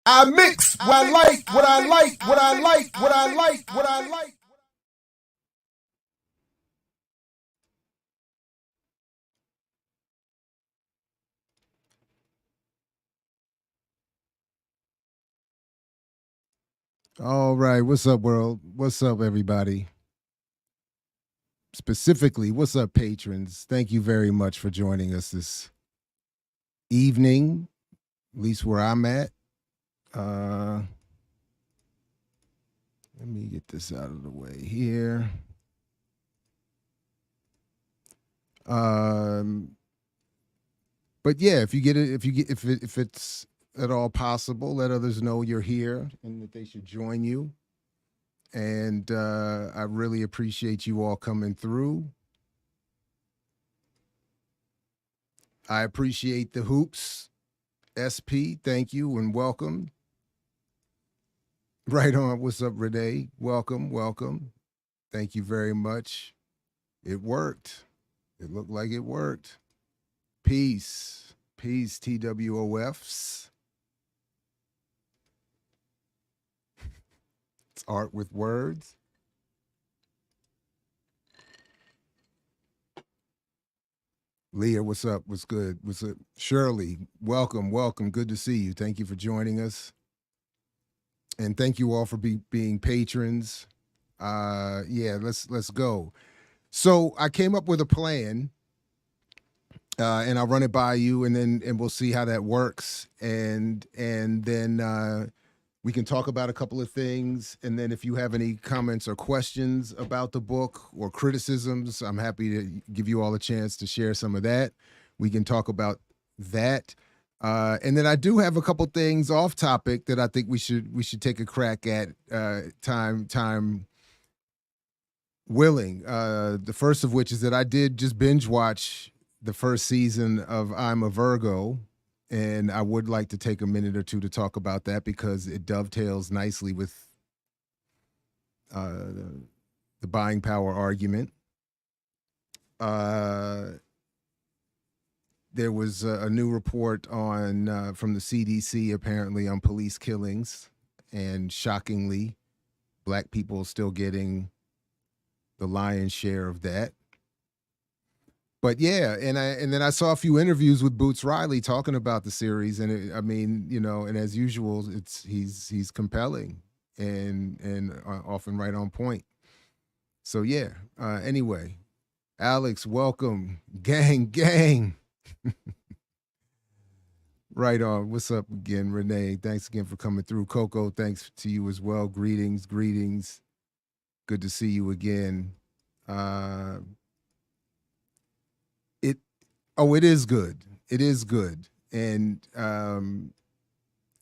I mix what I like, what I like, what I like, what I like, what I like. All right, what's up, world? What's up, everybody? Specifically, what's up, patrons? Thank you very much for joining us this evening, at least where I'm at. Uh, Let me get this out of the way here. Um, but yeah, if you get it, if it's at all possible, let others know you're here and that they should join you. And I really appreciate you all coming through. I appreciate the hoops, SP. Thank you and welcome. Right on. What's up, Renee? Welcome, welcome. Thank you very much. It worked. It looked like it worked. Peace. Peace, TWOFs. It's art with words. Leah, what's up? What's good? What's up? Shirley, welcome, welcome. Good to see you. Thank you for joining us. And thank you all for being patrons. Yeah, let's go. So I came up with a plan, and I'll run it by you, and we'll see how that works, and then we can talk about a couple of things, and then if you have any comments or questions about the book or criticisms, I'm happy to give you all a chance to share some of that. We can talk about that. And then I do have a couple things off topic that I think we should take a crack at, time willing. The first of which is that I did just binge watch the first season of I'm a Virgo, and I would like to take a minute or two to talk about that because it dovetails nicely with the buying power argument. There was a new report on from the CDC apparently on police killings, and shockingly, black people still getting the lion's share of that. But yeah, and then I saw a few interviews with Boots Riley talking about the series, and I mean, and as usual, he's compelling and often right on point. So yeah. Anyway, Alex, welcome, gang. Right on. What's up again, Renee? Thanks again for coming through. Coco, thanks to you as well. Greetings. Good to see you again. It is good. It is good. And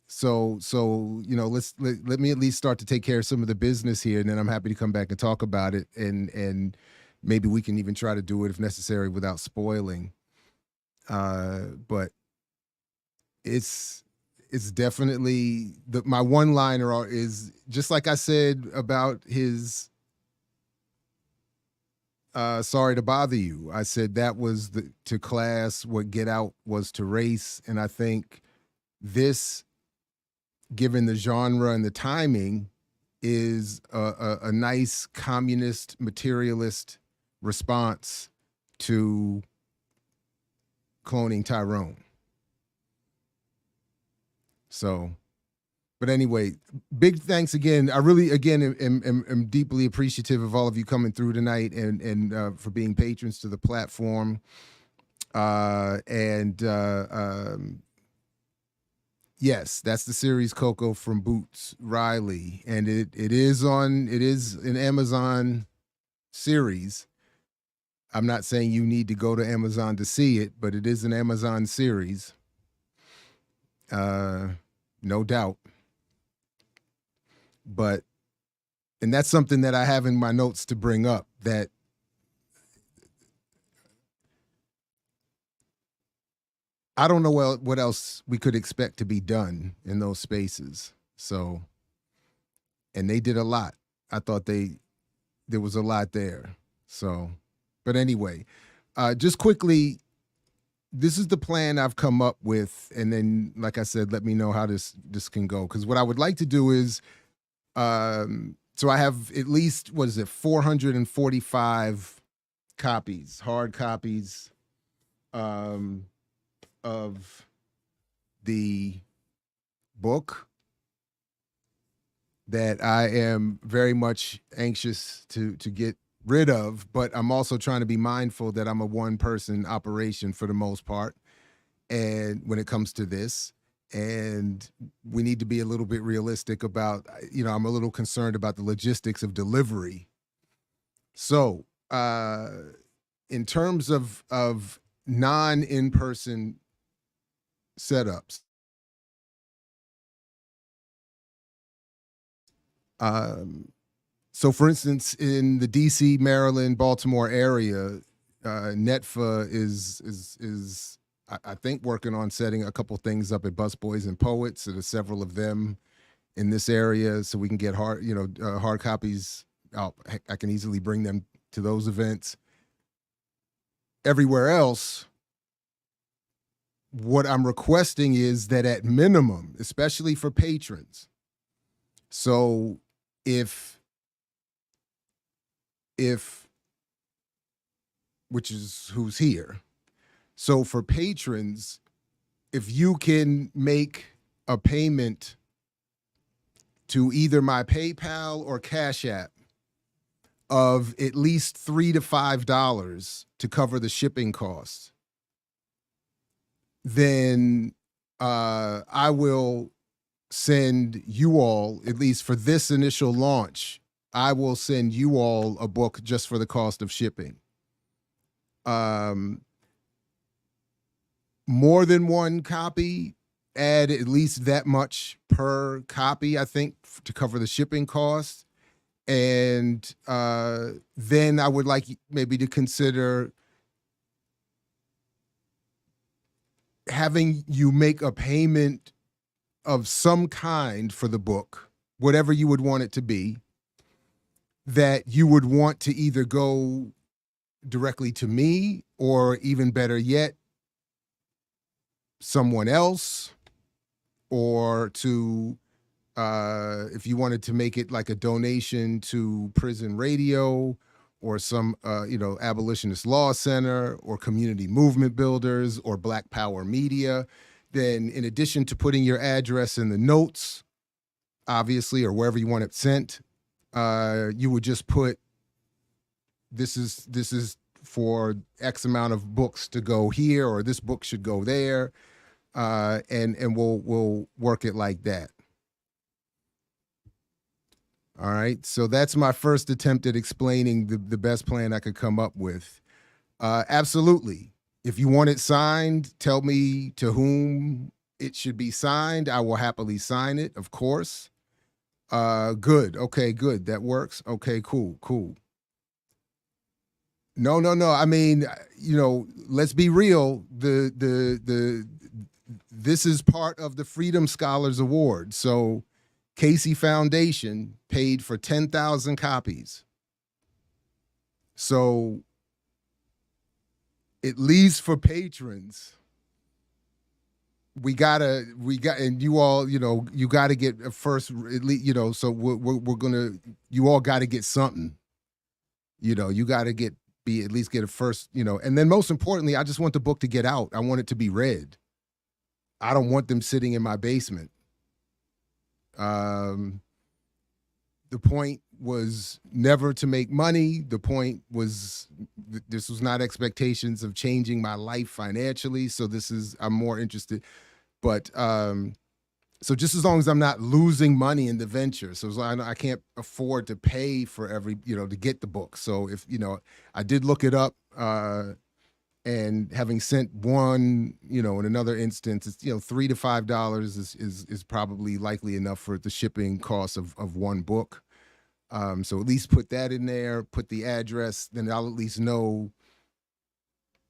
so let me at least start to take care of some of the business here, and then I'm happy to come back and talk about it, and maybe we can even try to do it if necessary without spoiling. But it's definitely my one liner is just like I said about his sorry to bother you. I said that was to class what Get Out was to race, and I think this, given the genre and the timing, is a nice communist materialist response to cloning Tyrone. So, but anyway, big thanks again. I really, again, am deeply appreciative of all of you coming through tonight and for being patrons to the platform. Yes, that's the series Coco from Boots Riley, and it is an Amazon series. I'm not saying you need to go to Amazon to see it, but it is an Amazon series. No doubt. And that's something that I have in my notes to bring up, that I don't know what else we could expect to be done in those spaces. So, and they did a lot. I thought there was a lot there. So, but anyway, just quickly, this is the plan I've come up with, and then, like I said, let me know how this can go. Because what I would like to do is, so I have at least, what is it, 445 copies, hard copies, of the book that I am very much anxious to get rid of, but I'm also trying to be mindful that I'm a one person operation for the most part. And when it comes to this, and we need to be a little bit realistic about, I'm a little concerned about the logistics of delivery. So, in terms of non in person setups, so for instance, in the DC, Maryland, Baltimore area, NETFA is I think working on setting a couple things up at Busboys and Poets. So there's several of them in this area, so we can get hard copies out. I can easily bring them to those events. Everywhere else, what I'm requesting is that at minimum, especially for patrons, so if which is who's here, so for patrons, if you can make a payment to either my PayPal or Cash App of at least $3 to $5 to cover the shipping costs, then I will send you all, at least for this initial launch, I will send you all a book just for the cost of shipping. More than one copy, add at least that much per copy, I think, to cover the shipping costs. And then I would like maybe to consider having you make a payment of some kind for the book, whatever you would want it to be, that you would want to either go directly to me, or even better yet, someone else, or to, if you wanted to make it like a donation to Prison Radio or some, Abolitionist Law Center or Community Movement Builders or Black Power Media, then in addition to putting your address in the notes, obviously, or wherever you want it sent, you would just put, this is for X amount of books to go here, or this book should go there, and we'll work it like that. All right, so that's my first attempt at explaining the best plan I could come up with. Absolutely. If you want it signed, tell me to whom it should be signed. I will happily sign it, of course. Good. Okay, good. That works. Okay, cool. No. I mean, let's be real. This is part of the Freedom Scholars Award. So Casey Foundation paid for 10,000 copies. So at least for patrons, and you all, you gotta get a first, at least, so we're gonna, you all gotta get something, you gotta at least get a first, and then most importantly, I just want the book to get out. I want it to be read. I don't want them sitting in my basement. The point was never to make money. The point was, this was not expectations of changing my life financially. So I'm more interested, but, so just as long as I'm not losing money in the venture, so as long as I can't afford to pay for every, to get the book. So if, I did look it up, and having sent one, in another instance, it's, $3 to $5 is probably likely enough for the shipping cost of one book. So at least put that in there, put the address, then I'll at least know,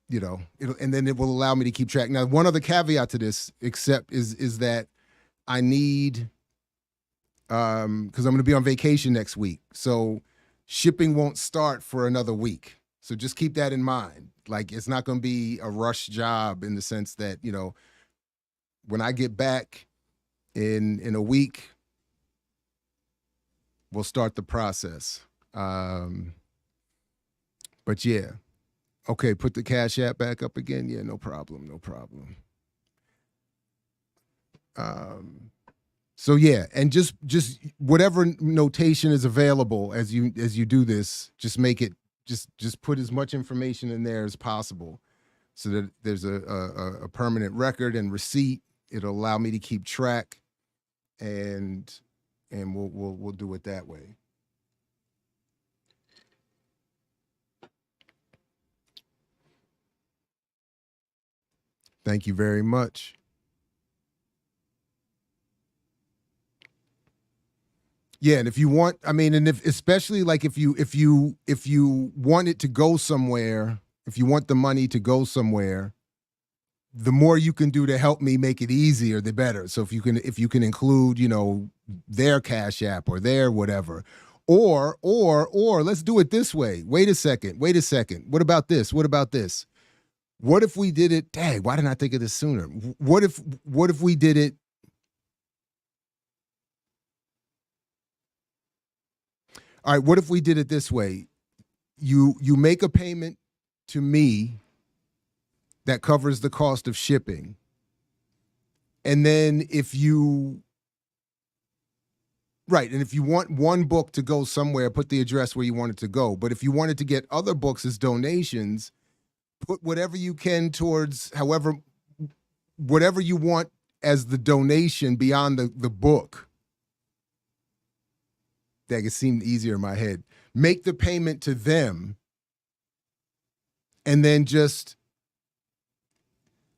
and then it will allow me to keep track. Now, one other caveat to this, is that I need, because I'm going to be on vacation next week. So shipping won't start for another week. So just keep that in mind. Like, it's not going to be a rush job in the sense that, when I get back in a week, we'll start the process. But yeah. Okay, put the Cash App back up again. Yeah, no problem, no problem. So yeah, and just whatever notation is available as you do this, just make it just put as much information in there as possible, so that there's a permanent record and receipt. It'll allow me to keep track, and we'll do it that way. Thank you very much. Yeah, and if you want, I mean, and if especially like if you want it to go somewhere, if you want the money to go somewhere, the more you can do to help me make it easier, the better. So if you can include, their Cash App or their whatever, or let's do it this way. Wait a second. Wait a second. What about this? What about this? What if we did it? Dang, why didn't I think of this sooner? What if we did it? All right, what if we did it this way? You make a payment to me that covers the cost of shipping. And then if you right, and if you want one book to go somewhere, put the address where you want it to go. But if you wanted to get other books as donations, put whatever you can towards whatever you want as the donation beyond the book. That it seemed easier in my head. Make the payment to them, and then just,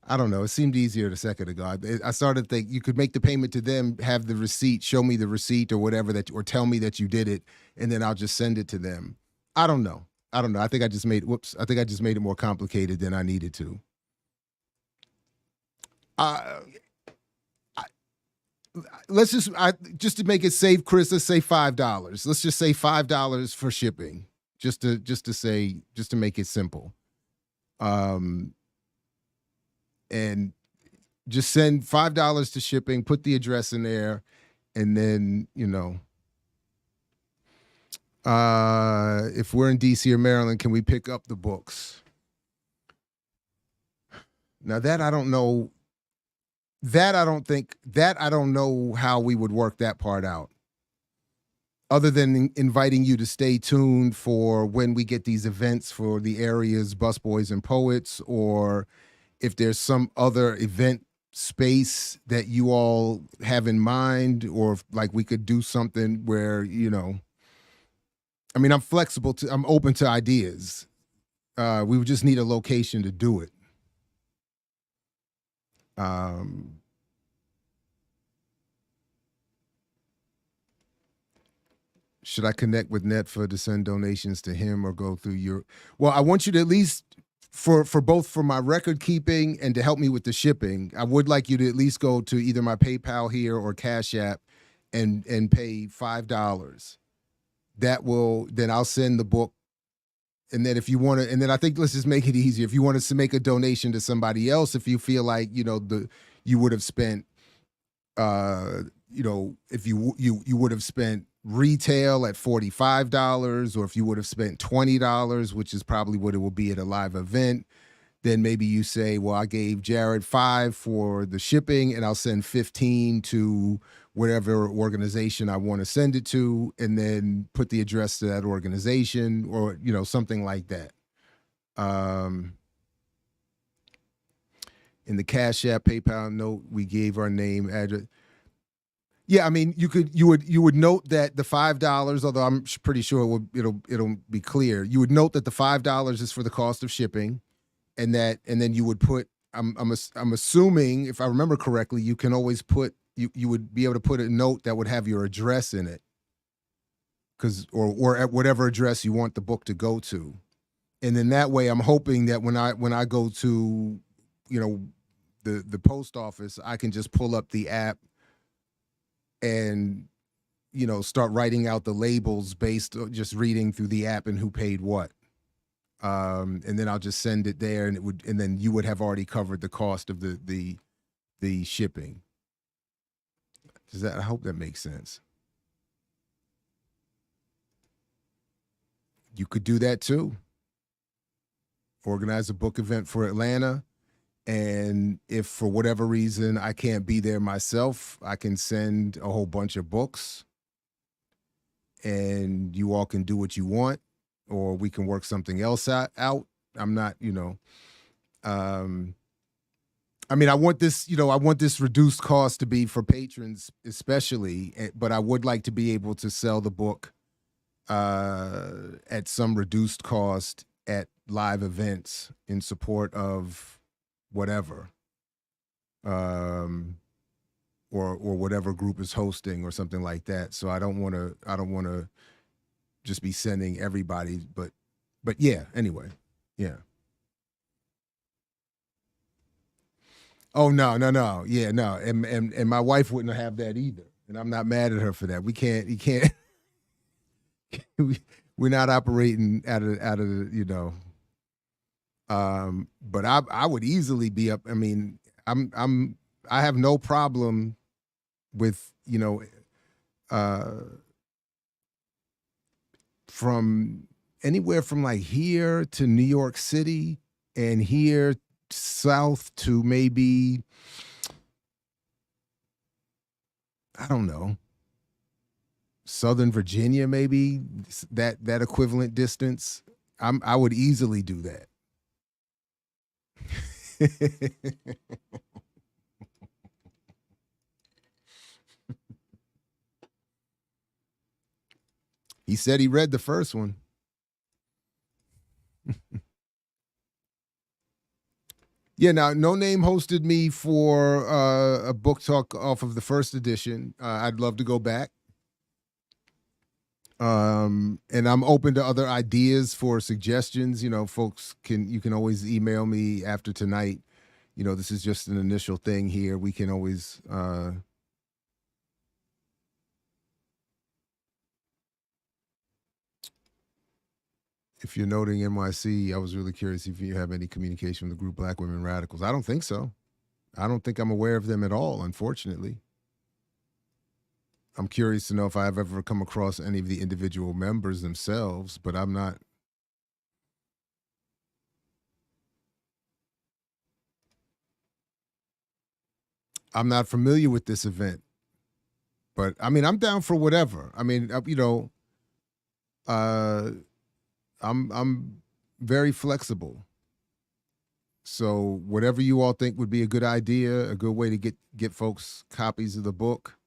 I don't know. It seemed easier a second ago. I started to think you could make the payment to them, have the receipt, show me the receipt or whatever or tell me that you did it, and then I'll just send it to them. I don't know. I think I just made it more complicated than I needed to. Uh, let's just to make it safe, Chris. Let's say $5. Let's just say $5 for shipping, just to make it simple. And just send $5 to shipping. Put the address in there, and then if we're in DC or Maryland, can we pick up the books? Now that I don't know. That I don't know how we would work that part out. Other than inviting you to stay tuned for when we get these events for the area's busboys and poets, or if there's some other event space that you all have in mind, or if, like, we could do something where, I mean, I'm open to ideas. We would just need a location to do it. Should I connect with Netfa to send donations to him or go through your? Well, I want you to at least for both for my record keeping and to help me with the shipping. I would like you to at least go to either my PayPal here or Cash App and pay $5. Then I'll send the book. And then if you want to, and then I think let's just make it easier. If you want to make a donation to somebody else, if you feel like you would have spent, if you would have spent retail at $45, or if you would have spent $20, which is probably what it will be at a live event, then maybe you say, well, I gave Jared $5 for the shipping, and I'll send $15 to whatever organization I want to send it to, and then put the address to that organization, or something like that. In the Cash App, PayPal note, we gave our name, address. Yeah, I mean, you would note that the $5, although I'm pretty sure it'll be clear. You would note that the $5 is for the cost of shipping, and then you would put. I'm assuming, if I remember correctly, you can always put you would be able to put a note that would have your address in it, or at whatever address you want the book to go to, and then that way I'm hoping that when I go to the post office, I can just pull up the app and start writing out the labels based on just reading through the app and who paid what. and then I'll just send it there, and and then you would have already covered the cost of the shipping. I hope that makes sense. You could do that too. Organize a book event for Atlanta. And if for whatever reason I can't be there myself, I can send a whole bunch of books and you all can do what you want, or we can work something else out. I'm not, I mean, I want this, I want this reduced cost to be for patrons, especially, but I would like to be able to sell the book at some reduced cost at live events in support of whatever, or whatever group is hosting or something like that. So I don't want to just be sending everybody, but yeah. Anyway, yeah. Oh no, no, no, yeah, no, and my wife wouldn't have that either, and I'm not mad at her for that. We can't, you can't. We're not operating out of. But I would easily be up. I mean, I have no problem with from anywhere from like here to New York City and here south to maybe, I don't know, Southern Virginia, maybe that equivalent distance. I would easily do that. He said he read the first one. Yeah, now No Name hosted me for a book talk off of the first edition. I'd love to go back. And I'm open to other ideas for suggestions. Folks you can always email me after tonight. This is just an initial thing here. We can always if you're noting NYC, I was really curious if you have any communication with the group Black Women Radicals. I don't think so. I don't think I'm aware of them at all, unfortunately. I'm curious to know if I've ever come across any of the individual members themselves, but I'm not. I'm not familiar with this event, but I mean, I'm down for whatever. I mean, uh, I'm very flexible. So whatever you all think would be a good idea, a good way to get folks copies of the book,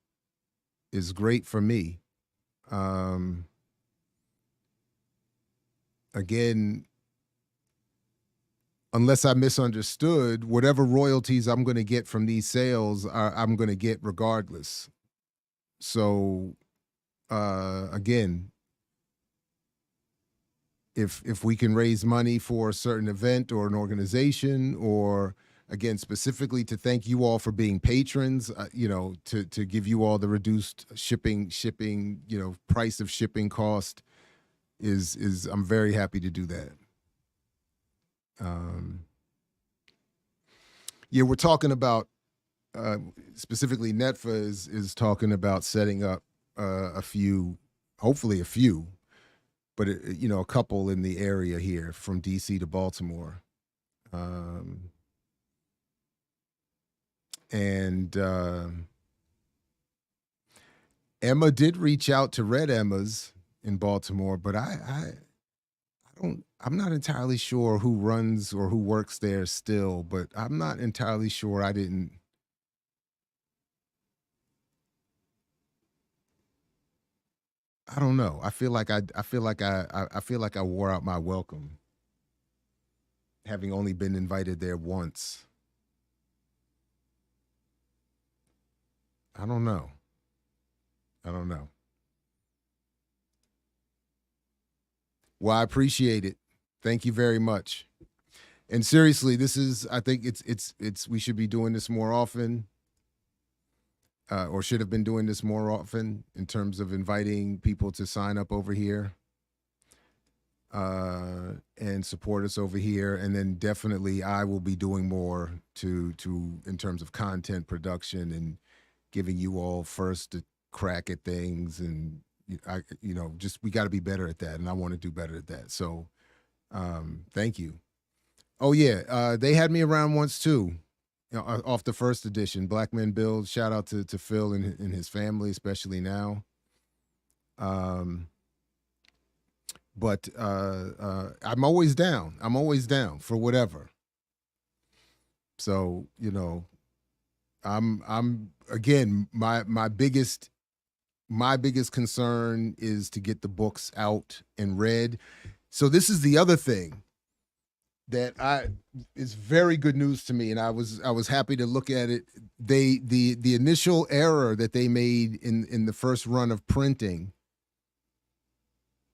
is great for me. Again, unless I misunderstood, whatever royalties I'm going to get from these sales I'm going to get regardless. So again, if we can raise money for a certain event or an organization, or again specifically to thank you all for being patrons, to give you all the reduced shipping, price of shipping cost, is I'm very happy to do that. Yeah, we're talking about specifically NETFA is talking about setting up a few, hopefully a few, but a couple in the area here from DC to Baltimore. And Emma did reach out to Red Emma's in Baltimore, but I'm not entirely sure who runs or who works there still, but I'm not entirely sure I didn't. I don't know. I feel like I wore out my welcome, having only been invited there once. I don't know. I don't know. Well, I appreciate it. Thank you very much. And seriously, I think it's we should be doing this more often, or should have been doing this more often in terms of inviting people to sign up over here. and support us over here. And then definitely I will be doing more to in terms of content production and giving you all first to crack at things. And just we got to be better at that, and I want to do better at that. So thank you. Oh yeah, they had me around once too, off the first edition. Black Men Build. Shout out to Phil and his family, especially now. Um, but I'm always down. I'm always down for whatever. So I'm again my biggest concern is to get the books out and read. So this is the other thing that I is very good news to me, and I was happy to look at it. The initial error that they made in the first run of printing,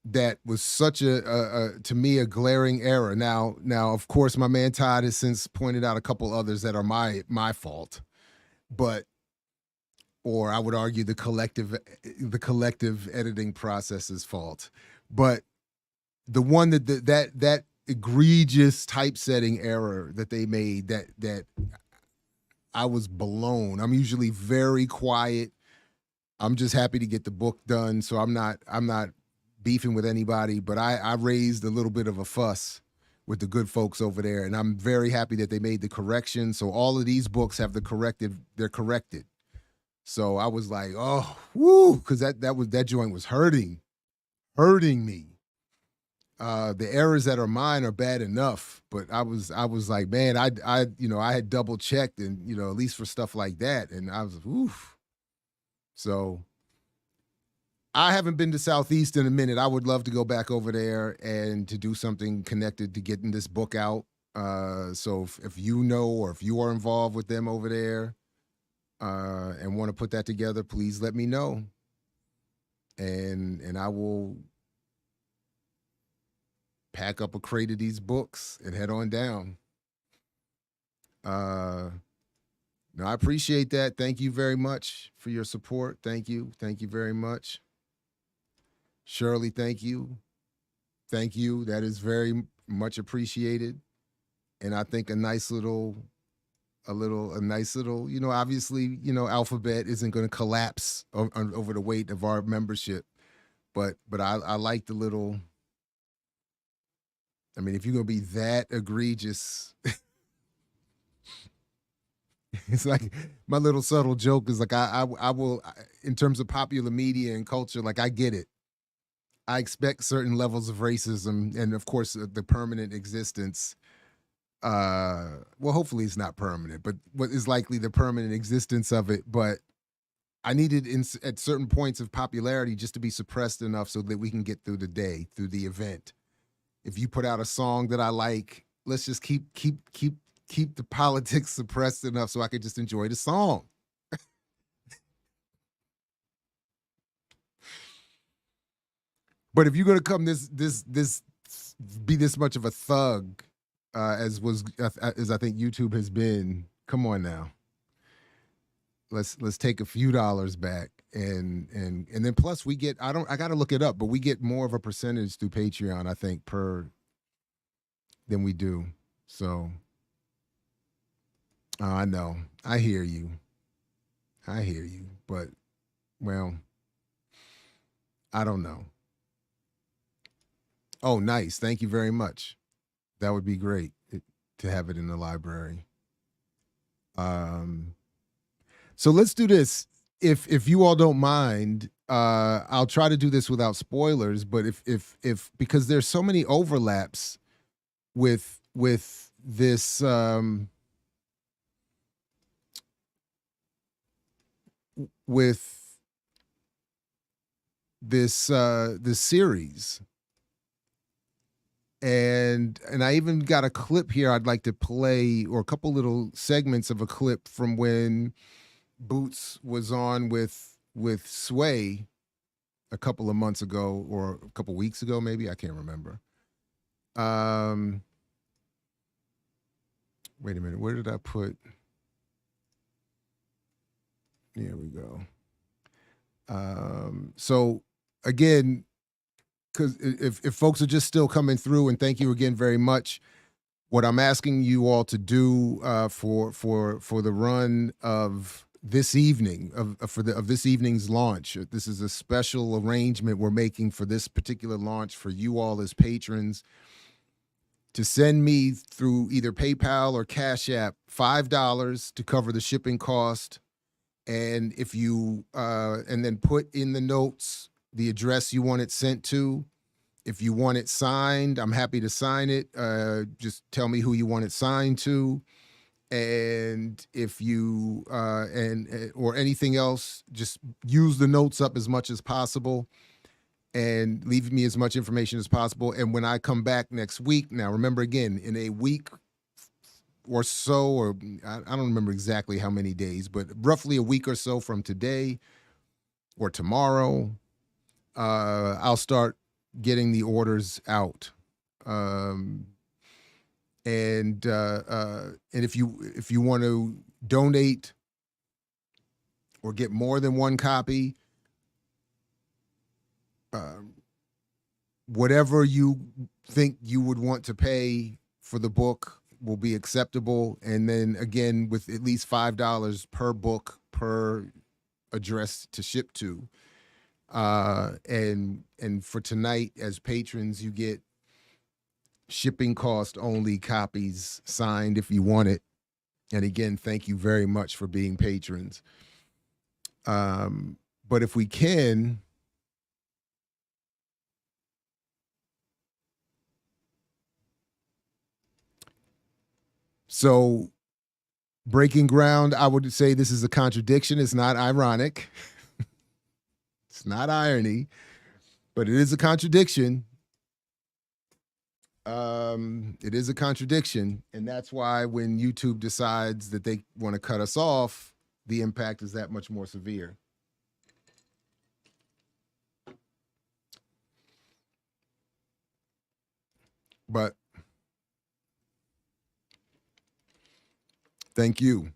that was such a to me a glaring error. Now of course my man Todd has since pointed out a couple others that are my fault, but or I would argue the collective editing process's fault. But the one that egregious typesetting error that they made, that I was blown. I'm usually very quiet. I'm just happy to get the book done, so I'm not beefing with anybody, but I raised a little bit of a fuss with the good folks over there, and I'm very happy that they made the correction. So all of these books have they're corrected. So I was like, oh, woo, because that joint was hurting me. The errors that are mine are bad enough, but I was like, man, I had double checked, and at least for stuff like that, and I was, oof. So I haven't been to Southeast in a minute. I would love to go back over there and to do something connected to getting this book out. So if you know, or if you are involved with them over there, and want to put that together, please let me know. And I will pack up a crate of these books and head on down. No, I appreciate that. Thank you very much for your support. Thank you. Thank you very much. Shirley, thank you. Thank you. That is very much appreciated. And I think a nice little, obviously, Alphabet isn't going to collapse over the weight of our membership. But I like the little, I mean, if you're going to be that egregious, it's like my little subtle joke is like, I will, in terms of popular media and culture, like I get it. I expect certain levels of racism and, of course, the permanent existence. Well, hopefully it's not permanent, but what is likely the permanent existence of it. But I needed at certain points of popularity just to be suppressed enough so that we can get through the day, through the event. If you put out a song that I like, let's just keep the politics suppressed enough so I could just enjoy the song. But if you're gonna come this be this much of a thug, as I think YouTube has been, come on now. Let's take a few dollars back, and then plus we get, I got to look it up, but we get more of a percentage through Patreon, I think, than we do. So I know, I hear you, but well, I don't know. Oh, nice. Thank you very much. That would be great to have it in the library. So let's do this. If you all don't mind, I'll try to do this without spoilers. But if because there's so many overlaps with this this series. And I even got a clip here I'd like to play, or a couple little segments of a clip from when Boots was on with Sway a couple of months ago, or a couple weeks ago, maybe, I can't remember. Wait a minute, where did I put? Here we go. So again, because if folks are just still coming through, and thank you again very much. What I'm asking you all to do for the run of this evening of this evening's launch. This is a special arrangement we're making for this particular launch for you all as patrons to send me through either PayPal or Cash App $5 to cover the shipping cost. And if you and then put in the notes the address you want it sent to. If you want it signed, I'm happy to sign it. Just tell me who you want it signed to. And if you or anything else, just use the notes up as much as possible and leave me as much information as possible. And when I come back next week, now remember again, in a week or so, or I don't remember exactly how many days, but roughly a week or so from today or tomorrow, I'll start getting the orders out. And if you want to donate or get more than one copy, whatever you think you would want to pay for the book will be acceptable. And then again, with at least $5 per book per address to ship to. And for tonight, as patrons, you get shipping cost only copies signed if you want it. And again, thank you very much for being patrons. But if we can, so breaking ground, I would say this is a contradiction. It's not ironic. It's not irony, but it is a contradiction. It is a contradiction, and that's why when YouTube decides that they want to cut us off, the impact is that much more severe. But thank you.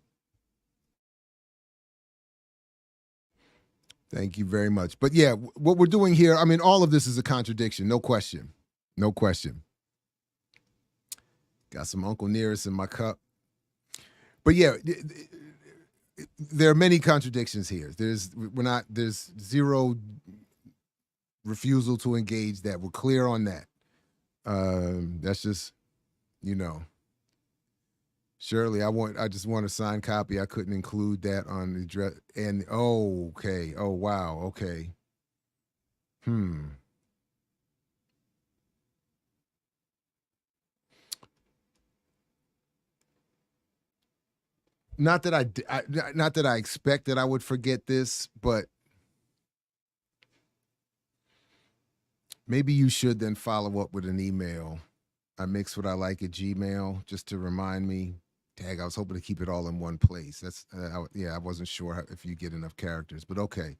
Thank you very much. But yeah, what we're doing here, I mean, all of this is a contradiction, no question. No question. Got some Uncle Nearest in my cup. But yeah, there are many contradictions here. There's zero refusal to engage that. We're clear on that. That's just, Shirley, I just want a signed copy. I couldn't include that on the address. And okay. Oh wow. Okay. Not that I expect that I would forget this, but maybe you should then follow up with an email. I mix what I like at Gmail just to remind me. Tag, I was hoping to keep it all in one place. That's I wasn't sure if you get enough characters, but okay.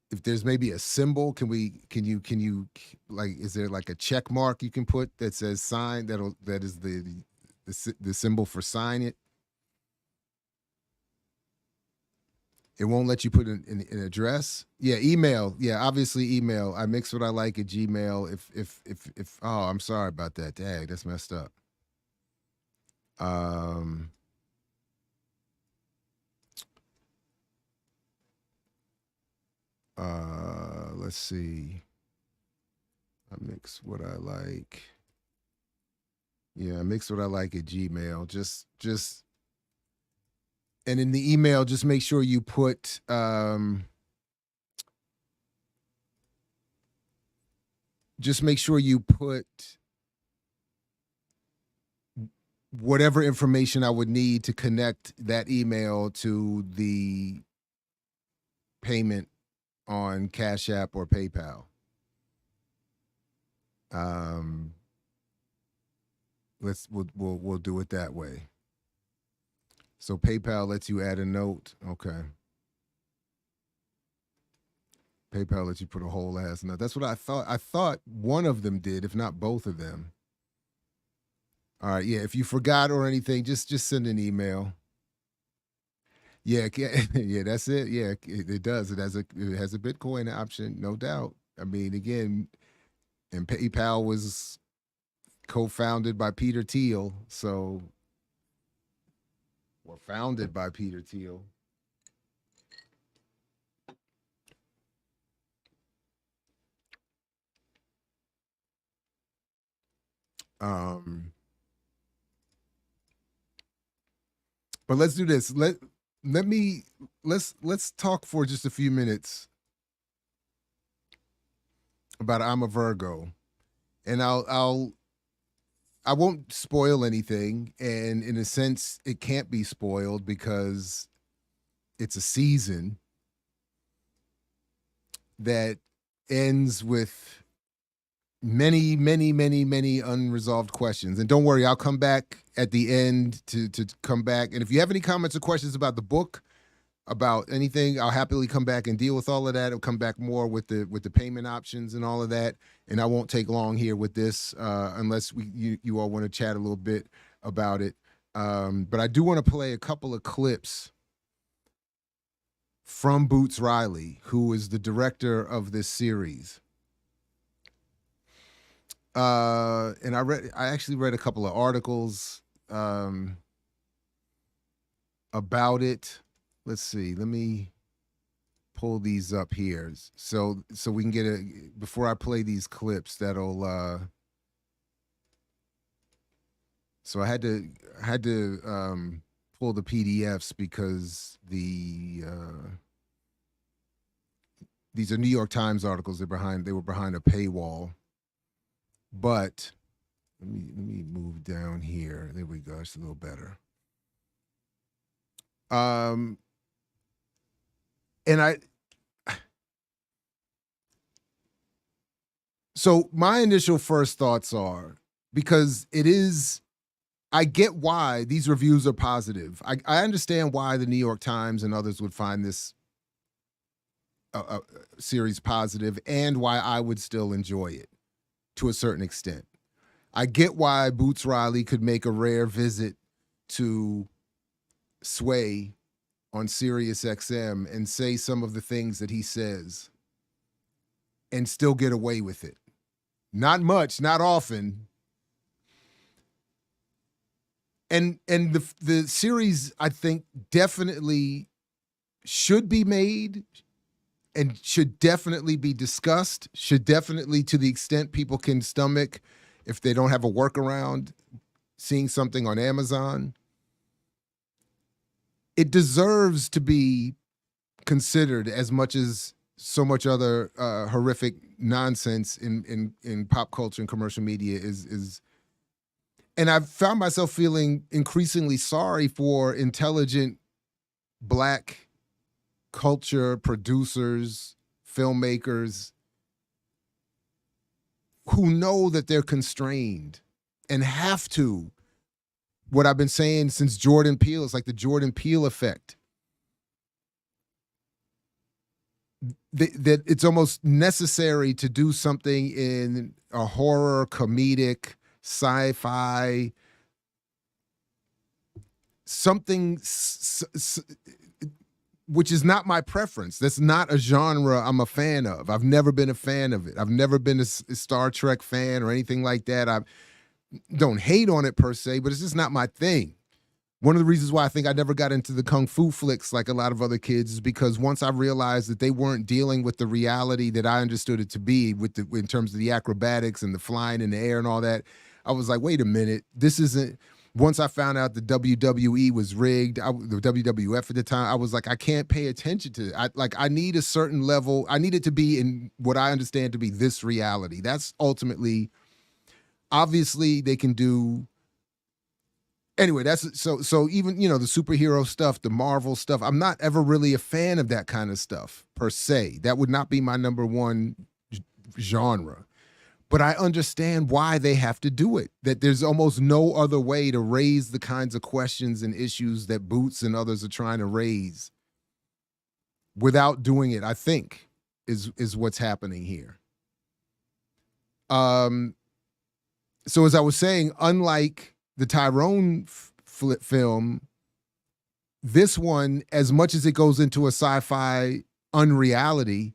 If there's maybe a symbol, can you like, is there like a check mark you can put that says sign that is the symbol for sign it? It won't let you put an address. Yeah, email. Yeah, obviously email. I mix what I like at Gmail. If oh, I'm sorry about that. Dang, that's messed up. Let's see. I mix what I like. Yeah, I mix what I like at Gmail. Just and in the email, just make sure you put whatever information I would need to connect that email to the payment on Cash App or PayPal. We'll do it that way. So PayPal lets you add a note. Okay. PayPal lets you put a whole ass note. That's what I thought. I thought one of them did, if not both of them. All right. Yeah. If you forgot or anything, just send an email. Yeah. Yeah. That's it. Yeah. It does. It has a Bitcoin option, no doubt. I mean, again, and PayPal was co-founded by Peter Thiel, so or founded by Peter Thiel. Um, but let's do this. Let's talk for just a few minutes about I'm a Virgo, and I won't spoil anything, and in a sense, it can't be spoiled because it's a season that ends with many, many, many, many unresolved questions. And don't worry, I'll come back at the end to come back. And if you have any comments or questions about the book, about anything, I'll happily come back and deal with all of that. I'll come back more with the payment options and all of that. And I won't take long here with this unless you all want to chat a little bit about it. But I do want to play a couple of clips from Boots Riley, who is the director of this series. And I actually read a couple of articles about it. Let's see. Let me pull these up here so we can get before I play these clips that'll so I had to pull the PDFs because these are New York Times articles. They were behind a paywall. But let me move down here. There we go. It's a little better. And so my initial first thoughts are, because I get why these reviews are positive. I understand why the New York Times and others would find this series positive, and why I would still enjoy it to a certain extent. I get why Boots Riley could make a rare visit to Sway on Sirius XM and say some of the things that he says and still get away with it. Not much, not often. And the series, I think, definitely should be made and should definitely be discussed, should definitely, to the extent people can stomach, if they don't have a workaround, seeing something on Amazon. It deserves to be considered as much as so much other horrific nonsense in pop culture and commercial media is. And I've found myself feeling increasingly sorry for intelligent Black culture producers, filmmakers who know that they're constrained and have to. What I've been saying since Jordan Peele is like the Jordan Peele effect. That it's almost necessary to do something in a horror, comedic, sci-fi, something which is not my preference. That's not a genre I'm a fan of. I've never been a fan of it. I've never been a Star Trek fan or anything like that. I don't hate on it per se, but it's just not my thing. One of the reasons why I think I never got into the Kung Fu flicks like a lot of other kids is because once I realized that they weren't dealing with the reality that I understood it to be in terms of the acrobatics and the flying in the air and all that, I was like, wait a minute, this isn't. Once I found out the WWE was rigged, the WWF at the time, I was like, I can't pay attention to it. I need a certain level. I need it to be in what I understand to be this reality. That's ultimately, obviously, they can do. Anyway, that's so even, the superhero stuff, the Marvel stuff, I'm not ever really a fan of that kind of stuff per se. That would not be my number one genre. But I understand why they have to do it, that there's almost no other way to raise the kinds of questions and issues that Boots and others are trying to raise without doing it, I think, is what's happening here. So as I was saying, unlike the Tyrone film, this one, as much as it goes into a sci-fi unreality,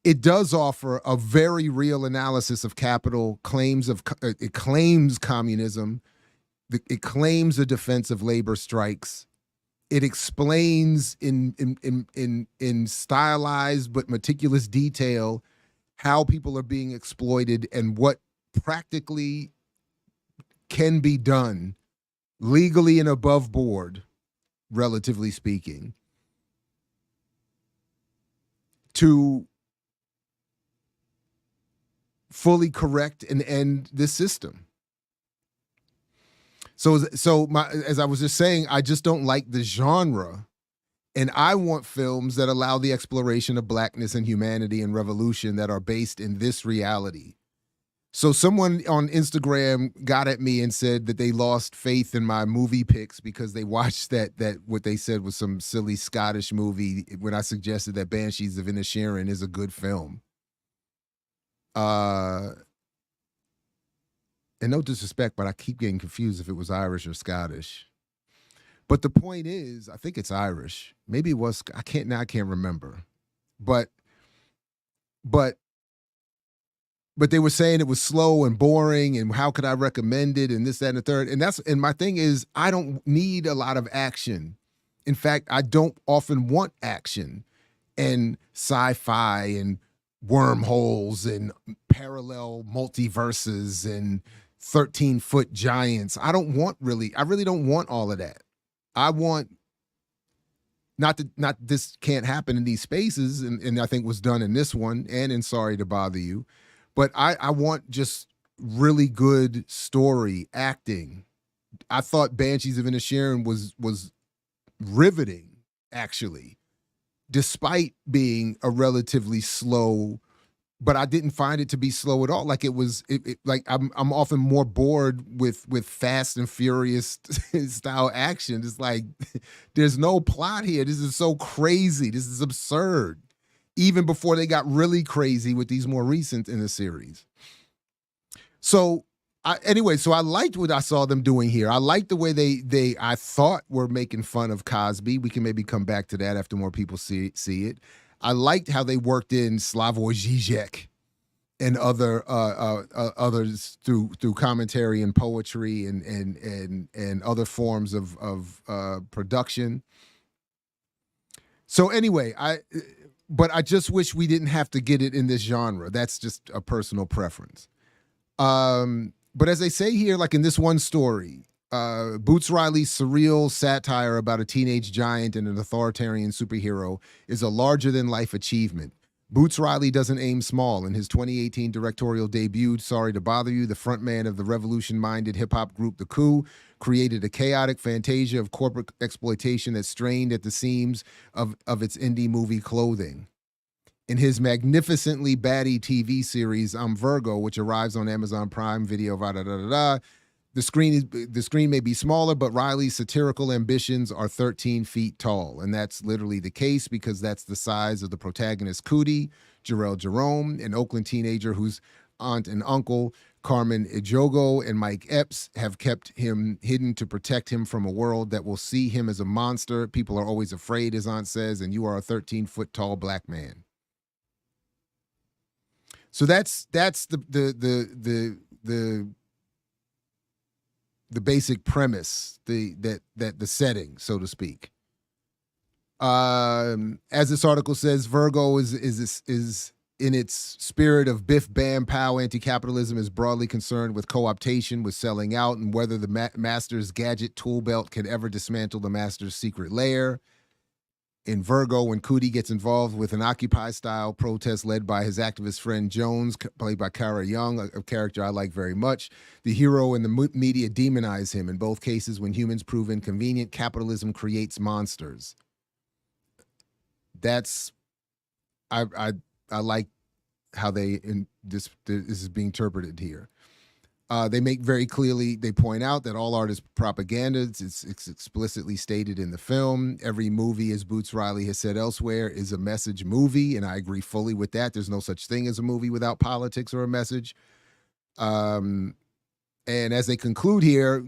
it does offer a very real analysis of capital, it claims communism, it claims the defense of labor strikes. It explains in stylized but meticulous detail how people are being exploited and what practically can be done legally and above board, relatively speaking, to fully correct and end this system. So as I was just saying, I just don't like the genre, and I want films that allow the exploration of blackness and humanity and revolution that are based in this reality. So someone on Instagram got at me and said that they lost faith in my movie picks because they watched that what they said was some silly Scottish movie when I suggested that Banshees of Inisherin is a good film. And no disrespect, but I keep getting confused if it was Irish or Scottish. But the point is, I think it's Irish. Maybe it was. I can't remember. But they were saying it was slow and boring, and how could I recommend it, and this, that, and the third. And my thing is, I don't need a lot of action. In fact, I don't often want action and sci-fi and wormholes and parallel multiverses and 13-foot giants. I really don't want all of that. I want not this can't happen in these spaces, and I think was done in this one and in Sorry to Bother You, but I want just really good story, acting. I thought Banshees of Inisherin was riveting, actually, despite being a relatively slow, but I didn't find it to be slow at all. Like like I'm often more bored with Fast and Furious style action. It's like there's no plot here. This is so crazy. This is absurd. Even before they got really crazy with these more recent in the series. So so I liked what I saw them doing here. I liked the way they I thought were making fun of Cosby. We can maybe come back to that after more people see it. I liked how they worked in Slavoj Žižek and others through commentary and poetry and other forms of production. So anyway, but I just wish we didn't have to get it in this genre. That's just a personal preference. But as they say here, like in this one story, Boots Riley's surreal satire about a teenage giant and an authoritarian superhero is a larger-than-life achievement. Boots Riley doesn't aim small. In his 2018 directorial debut, Sorry to Bother You, the frontman of the revolution-minded hip-hop group The Coup created a chaotic fantasia of corporate exploitation that strained at the seams of its indie movie clothing. In his magnificently batty TV series, I'm Virgo, which arrives on Amazon Prime Video, the screen may be smaller, but Riley's satirical ambitions are 13 feet tall. And that's literally the case because that's the size of the protagonist Cootie, Jarrell Jerome, an Oakland teenager whose aunt and uncle, Carmen Ejogo and Mike Epps, have kept him hidden to protect him from a world that will see him as a monster. People are always afraid, his aunt says, and you are a 13-foot tall black man. So that's the basic premise, the setting, so to speak. As this article says, Virgo is in its spirit of biff, bam, pow, anti-capitalism is broadly concerned with co-optation, with selling out, and whether the master's gadget tool belt can ever dismantle the master's secret lair. In Virgo, when Cootie gets involved with an Occupy-style protest led by his activist friend Jones, played by Cara Young, a character I like very much, the hero and the media demonize him. In both cases, when humans prove inconvenient, capitalism creates monsters. I like how this is being interpreted here. They make very clearly, they point out that all art is propaganda. It's explicitly stated in the film. Every movie, as Boots Riley has said elsewhere, is a message movie, and I agree fully with that. There's no such thing as a movie without politics or a message. And And as they conclude here,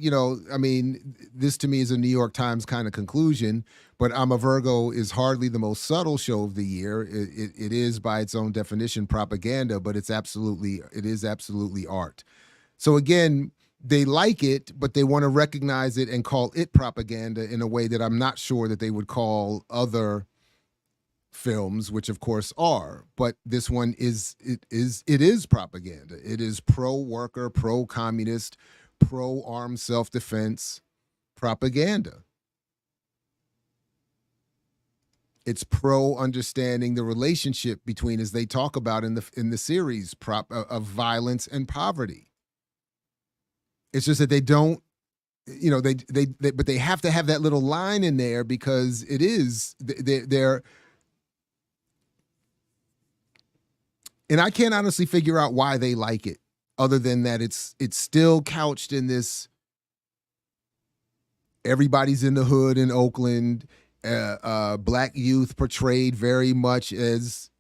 I mean, this to me is a New York Times kind of conclusion, but I'm a Virgo is hardly the most subtle show of the year. It is by its own definition propaganda, but it is absolutely art. So again, they like it, but they want to recognize it and call it propaganda in a way that I'm not sure that they would call other films, which of course are. But this one is propaganda. It is pro-worker, pro-communist, pro-armed self-defense propaganda. It's pro understanding the relationship between, as they talk about in the series, of violence and poverty. It's just that they don't, but they have to have that little line in there because it is they're. And I can't honestly figure out why they like it, other than that it's still couched in this. Everybody's in the hood in Oakland. Black youth portrayed very much as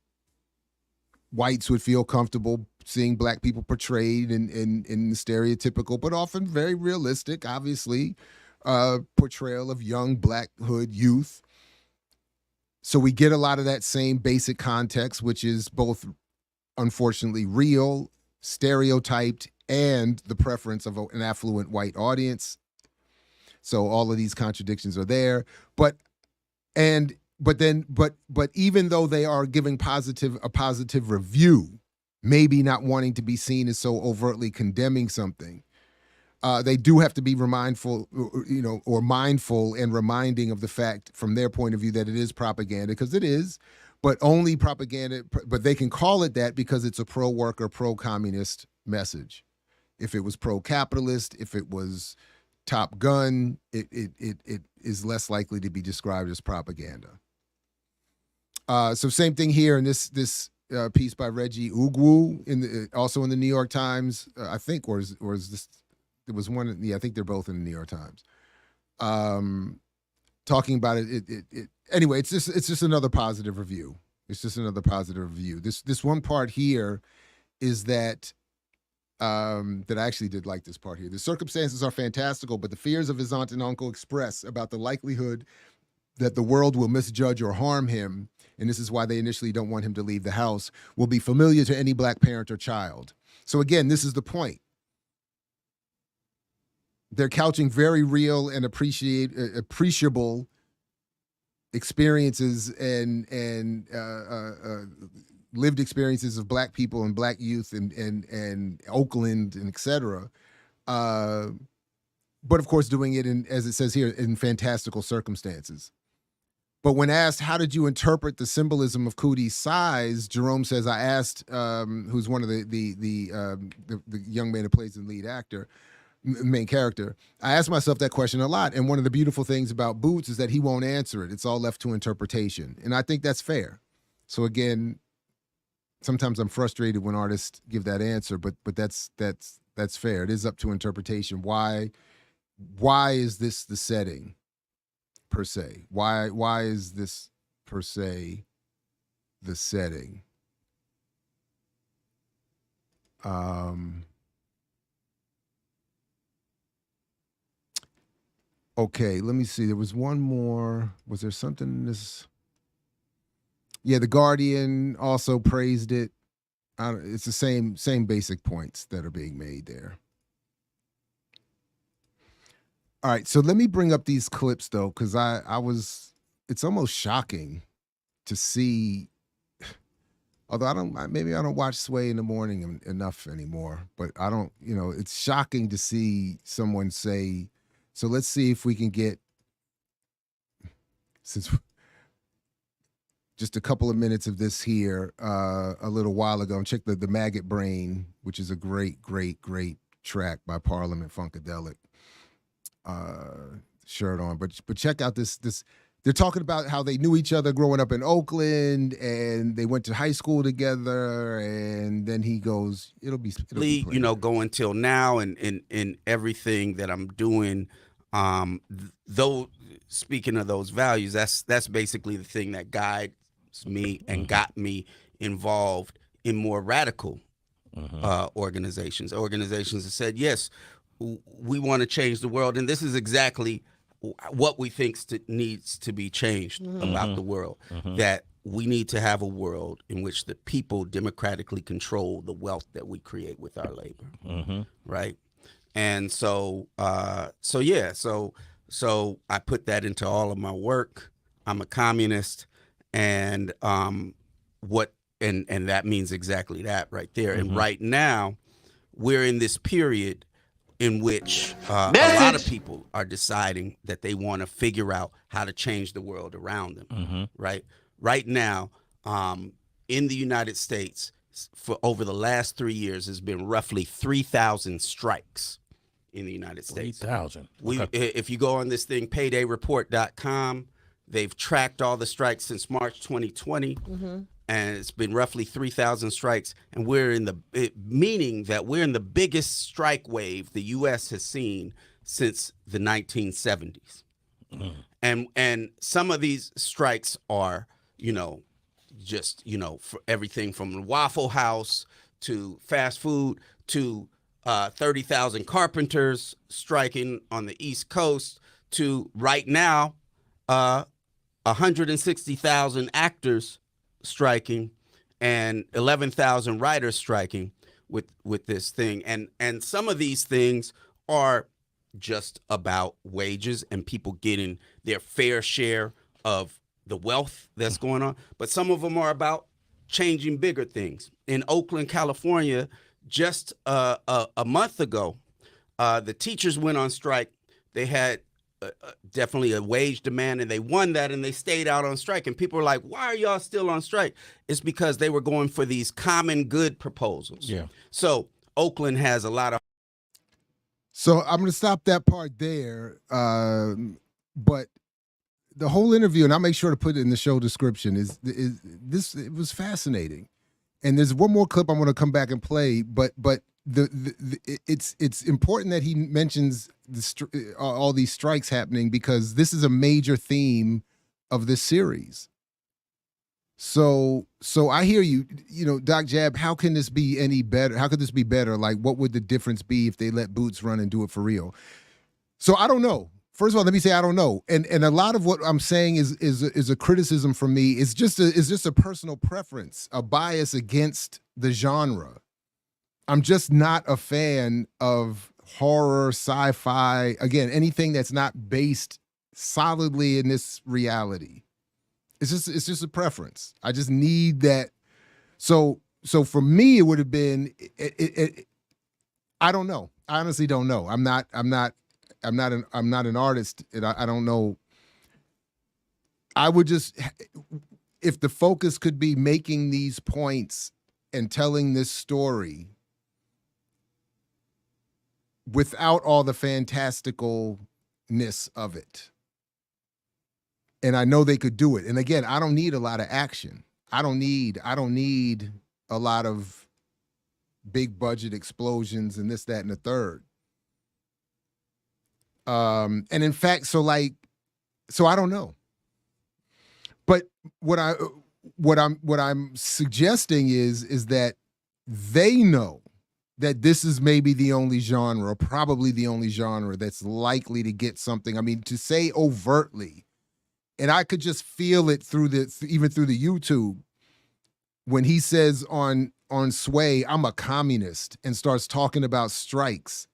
whites would feel comfortable seeing black people portrayed in stereotypical, but often very realistic, obviously, portrayal of young black hood youth. So we get a lot of that same basic context, which is both, unfortunately, real, stereotyped, and the preference of an affluent white audience. So all of these contradictions are there. But even though they are giving a positive review, maybe not wanting to be seen as so overtly condemning something, they do have to be mindful and reminding of the fact from their point of view that it is propaganda, because it is, but only propaganda. But they can call it that because it's a pro-worker, pro-communist message. If it was pro-capitalist, if it was Top Gun, it is less likely to be described as propaganda. So same thing here in this piece by Reggie Ugwu also in the New York Times, I think, or is this? There was one. Yeah, I think they're both in the New York Times. Talking about it. Anyway, it's just another positive review. It's just another positive review. This one part here is that I actually did like this part here. The circumstances are fantastical, but the fears of his aunt and uncle express about the likelihood that the world will misjudge or harm him, and this is why they initially don't want him to leave the house, will be familiar to any black parent or child. So again, this is the point. They're couching very real and appreciable experiences and lived experiences of black people and black youth and Oakland and et cetera. But of course, doing it in, as it says here, in fantastical circumstances. But when asked, how did you interpret the symbolism of Cootie's size, Jerome says, I asked, who's one of the young man who plays the lead actor, main character, I asked myself that question a lot. And one of the beautiful things about Boots is that he won't answer it. It's all left to interpretation. And I think that's fair. So again, sometimes I'm frustrated when artists give that answer, but that's fair. It is up to interpretation. Why is this the setting per se? Why is this per se the setting? Okay, let me see. There was one more. Was there something in this? Yeah, The Guardian also praised it. It's the same basic points that are being made there. All right, so let me bring up these clips though, because it's almost shocking to see. Although maybe I don't watch Sway in the morning enough anymore, but I don't, it's shocking to see someone say, so let's see if we can get, since just a couple of minutes of this here a little while ago, and check the Maggot Brain, which is a great track by Parliament Funkadelic. Shirt on, but check out this. They're talking about how they knew each other growing up in Oakland, and they went to high school together. And then he goes, "It'll be going till now, and everything that I'm doing." Though speaking of those values, that's basically the thing that guides me and got me involved in more radical organizations that said, yes, we want to change the world, and this is exactly what we think needs to be changed about the world. That we need to have a world in which the people democratically control the wealth that we create with our labor, right? And so I put that into all of my work. I'm a communist, and and that means exactly that right there. And right now, we're in this period in which a lot of people are deciding that they want to figure out how to change the world around them, right? Right now, in the United States, for over the last 3 years, has been roughly 3,000 strikes in the United States. 3,000. If you go on this thing, paydayreport.com, they've tracked all the strikes since March 2020. And it's been roughly 3,000 strikes, and meaning that we're in the biggest strike wave the U.S. has seen since the 1970s. And some of these strikes are, for everything from the Waffle House to fast food to 30,000 carpenters striking on the East Coast to right now 160,000 actors striking and 11,000 writers striking with this thing. And some of these things are just about wages and people getting their fair share of the wealth that's going on. But some of them are about changing bigger things. In Oakland, California, just a month ago, the teachers went on strike. They had definitely a wage demand, and they won that, and they stayed out on strike. And people were like, why are y'all still on strike? It's because they were going for these common good proposals. Yeah. So Oakland has a lot of. So I'm going to stop that part there. But the whole interview, and I'll make sure to put it in the show description, is this. It was fascinating. And there's one more clip I'm going to come back and play, but it's important that he mentions all these strikes happening, because this is a major theme of this series. So I hear you, Doc Jab, how can this be any better? How could this be better? Like, what would the difference be if they let Boots run and do it for real? So I don't know. First of all, let me say I don't know, and a lot of what I'm saying is a criticism from me. It's just a personal preference, a bias against the genre. I'm just not a fan of horror, sci-fi, again, anything that's not based solidly in this reality. It's just a preference. I just need that. So for me, it would have been. I don't know. I honestly don't know. I'm not an artist, and I don't know. I would just, if the focus could be making these points and telling this story without all the fantasticalness of it. And I know they could do it. And again, I don't need a lot of action. I don't need a lot of big budget explosions and this, that, and the third. And in fact, so I don't know. But what I'm suggesting is that they know that this is maybe the only genre, or probably the only genre that's likely to get something. I mean, to say overtly, and I could just feel it even through the YouTube, when he says on Sway, I'm a communist, and starts talking about strikes.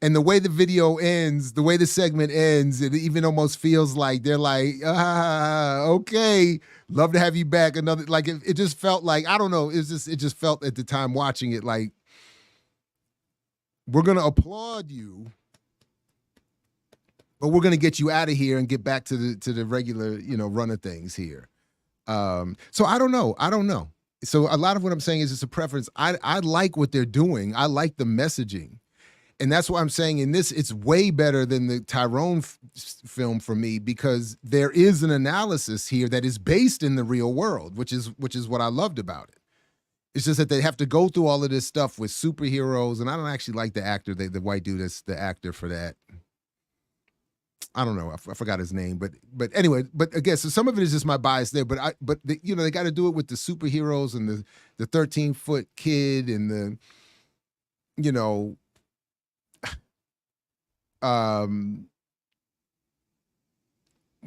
And the way the video ends, the way the segment ends, it even almost feels like they're like, okay, love to have you back. Another, like, it just felt like, I don't know, it just felt at the time watching it like, we're going to applaud you, but we're going to get you out of here and get back to the regular, run of things here. So I don't know. So a lot of what I'm saying is it's a preference. I like what they're doing. I like the messaging. And that's why I'm saying in this, it's way better than the Tyrone film for me, because there is an analysis here that is based in the real world, which is what I loved about it. It's just that they have to go through all of this stuff with superheroes, and I don't actually like the actor, the white dude that's the actor for that. I don't know, I forgot his name, but anyway, but again, so some of it is just my bias there. But they got to do it with the superheroes and the 13-foot kid and the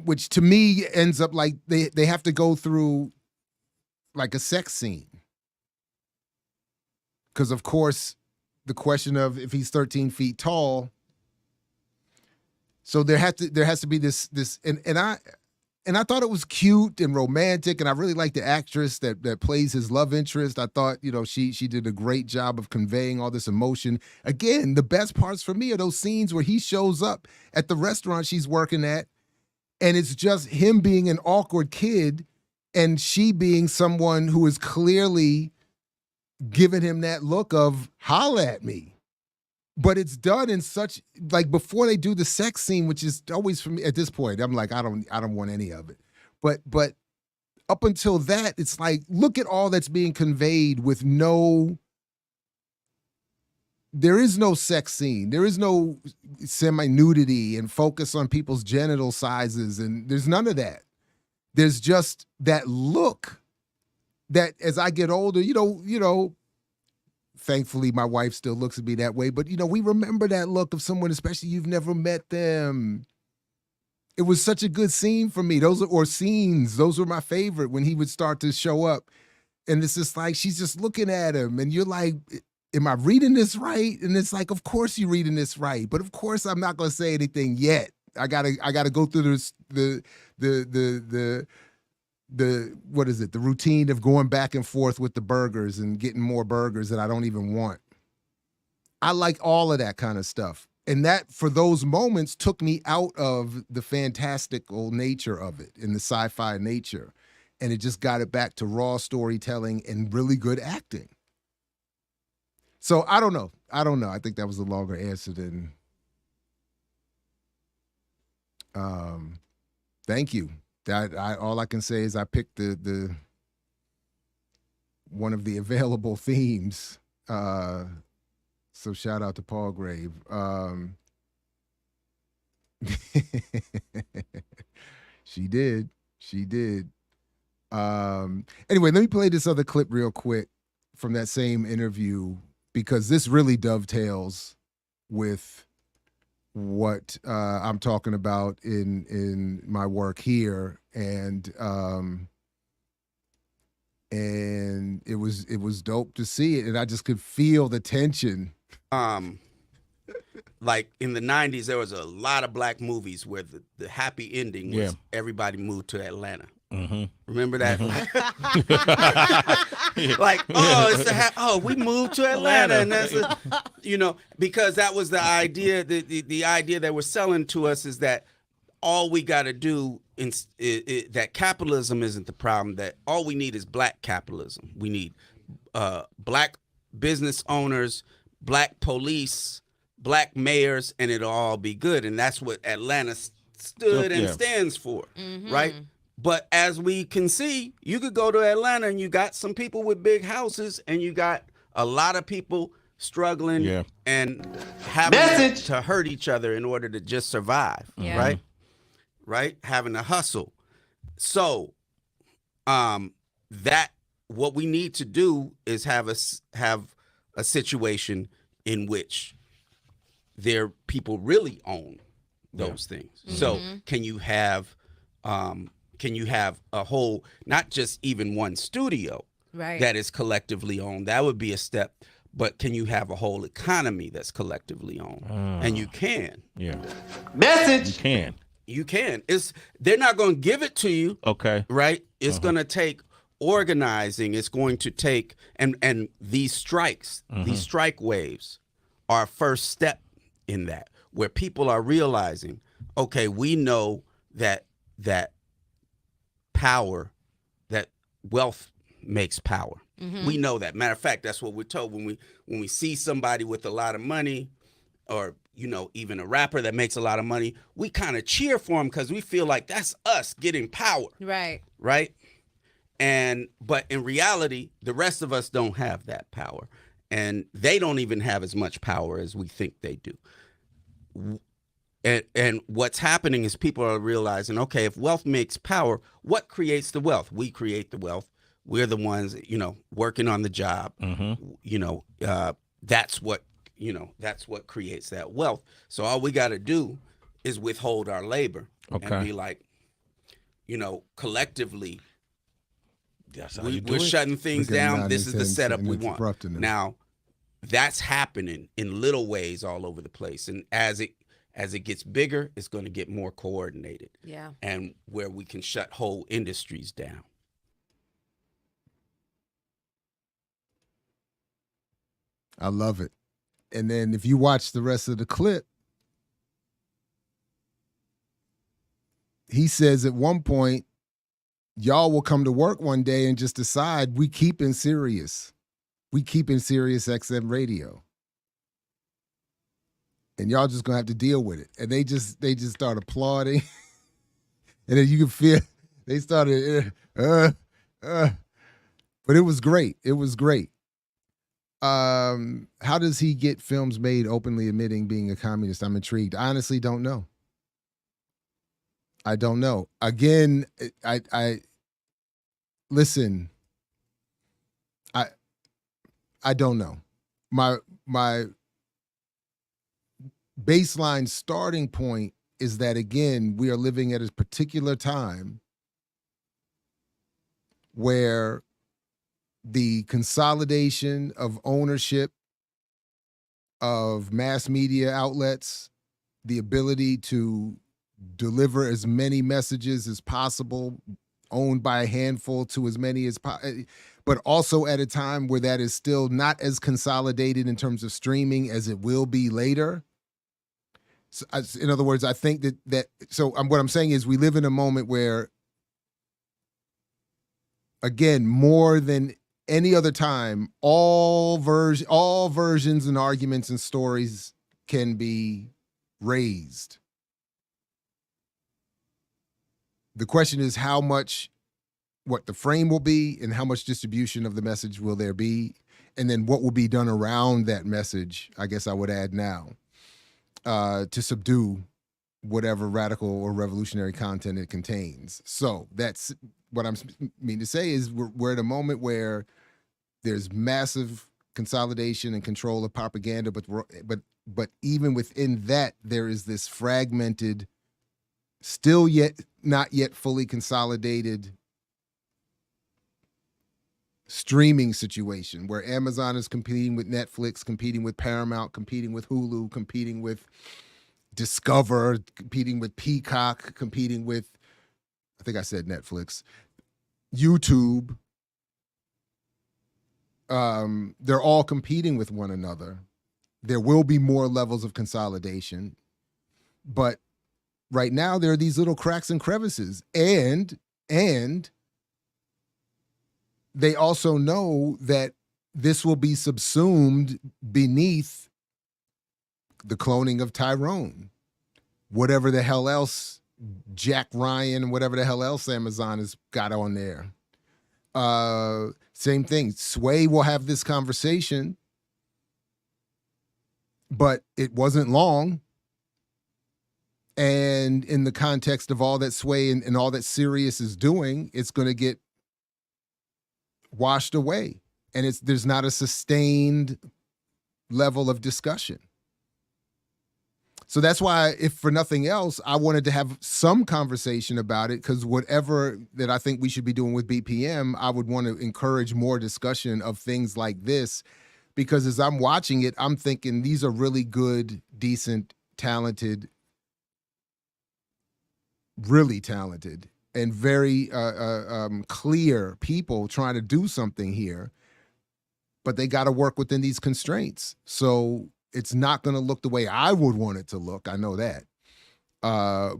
which to me ends up like they have to go through like a sex scene. Because of course, the question of if he's 13 feet tall. So there has to be this and I thought it was cute and romantic, and I really like the actress that plays his love interest. I thought, she did a great job of conveying all this emotion. Again, the best parts for me are those scenes where he shows up at the restaurant she's working at, and it's just him being an awkward kid and she being someone who is clearly giving him that look of holla at me. But it's done in such, like, before they do the sex scene, which is always, for me at this point, I'm like, I don't want any of it. But up until that, it's like, look at all that's being conveyed with there is no sex scene. There is no semi-nudity and focus on people's genital sizes, and there's none of that. There's just that look that as I get older, thankfully, my wife still looks at me that way. But, we remember that look of someone, especially you've never met them. It was such a good scene for me. Those were my favorite when he would start to show up. And it's just like, she's just looking at him. And you're like, am I reading this right? And it's like, of course you're reading this right. But of course, I'm not going to say anything yet. I gotta go through this, the routine of going back and forth with the burgers and getting more burgers that I don't even want. I like all of that kind of stuff. And that, for those moments, took me out of the fantastical nature of it and the sci-fi nature. And it just got it back to raw storytelling and really good acting. So I don't know. I think that was a longer answer than thank you. All I can say is I picked the one of the available themes. So shout out to Paul Grave. She did. Anyway, let me play this other clip real quick from that same interview, because this really dovetails with what I'm talking about in my work here, and it was dope to see it, and I just could feel the tension. Like in the 90s, there was a lot of black movies where the happy ending was everybody moved to Atlanta. Mm-hmm. Remember that? Mm-hmm. Like, we moved to Atlanta, and that's because that was the idea. The idea that we're selling to us is that all we got to do that capitalism isn't the problem. That all we need is black capitalism. We need black business owners, black police, black mayors, and it'll all be good. And that's what Atlanta stood and stands for, right? But as we can see, you could go to Atlanta and you got some people with big houses, and you got a lot of people struggling and having to hurt each other in order to just survive, right? Right? Having to hustle. So that what we need to do is have a situation in which people really own those things. Mm-hmm. So can you have a whole, not just even one studio that is collectively owned? That would be a step. But can you have a whole economy that's collectively owned? And you can. Yeah. Message. You can. They're not going to give it to you. Okay. Right? It's going to take organizing. It's going to take, and these strikes, these strike waves are a first step in that, where people are realizing, okay, we know that power, that wealth makes power. We know that. Matter of fact, that's what we're told when we see somebody with a lot of money, or even a rapper that makes a lot of money, we kind of cheer for him because we feel like that's us getting power. Right. But in reality, the rest of us don't have that power, and they don't even have as much power as we think they do. And what's happening is people are realizing, okay, if wealth makes power, what creates the wealth? We create the wealth. We're the ones, working on the job. That's what that's what creates that wealth. So all we got to do is withhold our labor and Okay. be like, collectively, That's how you we're do it. shutting things Look at him down. nodding This his is the head setup and we want. interrupting him. Now, that's happening in little ways all over the place, and as it gets bigger, it's going to get more coordinated. Yeah. And where we can shut whole industries down. I love it. And then if you watch the rest of the clip, he says at one point, y'all will come to work one day and just decide we keeping Sirius. We keeping Sirius XM radio. And y'all just gonna have to deal with it. And they just start applauding. And then you can feel they started but it was great. It was great. How does he get films made openly admitting being a communist? I'm intrigued. I honestly don't know. I don't know. Again, I listen. I don't know. My baseline starting point is that, again, we are living at a particular time where the consolidation of ownership of mass media outlets, the ability to deliver as many messages as possible, owned by a handful to as many as possible, but also at a time where that is still not as consolidated in terms of streaming as it will be later. So, in other words, I think what I'm saying is we live in a moment where, again, more than any other time, all versions and arguments and stories can be raised. The question is what the frame will be and how much distribution of the message will there be, and then what will be done around that message, I guess I would add now, to subdue whatever radical or revolutionary content it contains. So that's what I'm mean to say is we're at a moment where there's massive consolidation and control of propaganda, but even within that, there is this fragmented, still not yet fully consolidated streaming situation where Amazon is competing with Netflix, competing with Paramount, competing with Hulu, competing with Discover, competing with Peacock, competing with, I think I said Netflix, YouTube. They're all competing with one another. There will be more levels of consolidation, but right now there are these little cracks and crevices, and they also know that this will be subsumed beneath the cloning of Tyrone, whatever the hell else, Jack Ryan, whatever the hell else Amazon has got on there. Same thing. Sway will have this conversation, but it wasn't long. And in the context of all that Sway and all that Sirius is doing, it's going to get washed away. And there's not a sustained level of discussion. So that's why, if for nothing else, I wanted to have some conversation about it, because whatever that I think we should be doing with BPM, I would want to encourage more discussion of things like this, because as I'm watching it, I'm thinking these are really good, decent, talented, really talented, and very clear people trying to do something here, but they got to work within these constraints. So it's not going to look the way I would want it to look. I know that. So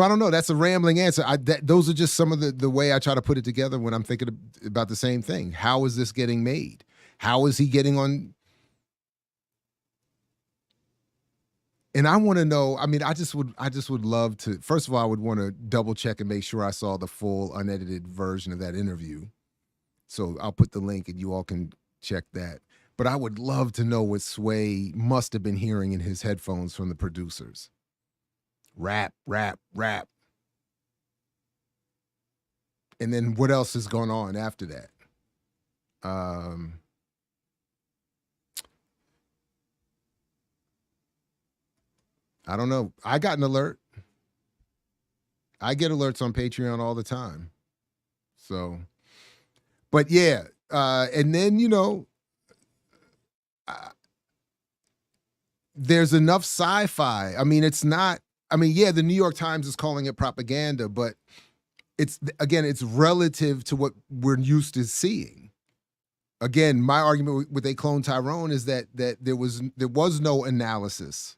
I don't know. That's a rambling answer. Those are just some of the way I try to put it together when I'm thinking about the same thing. How is this getting made? How is he getting on? And I want to know, I mean, I just would love to, first of all, I would want to double check and make sure I saw the full unedited version of that interview. So I'll put the link and you all can check that. But I would love to know what Sway must have been hearing in his headphones from the producers. Rap, rap, rap. And then what else has gone on after that? I don't know. I got an alert. I get alerts on Patreon all the time. So, but yeah, and then there's enough sci-fi. I mean, it's not. I mean, yeah, the New York Times is calling it propaganda, but it's relative to what we're used to seeing. Again, my argument with They Clone Tyrone is that there was no analysis.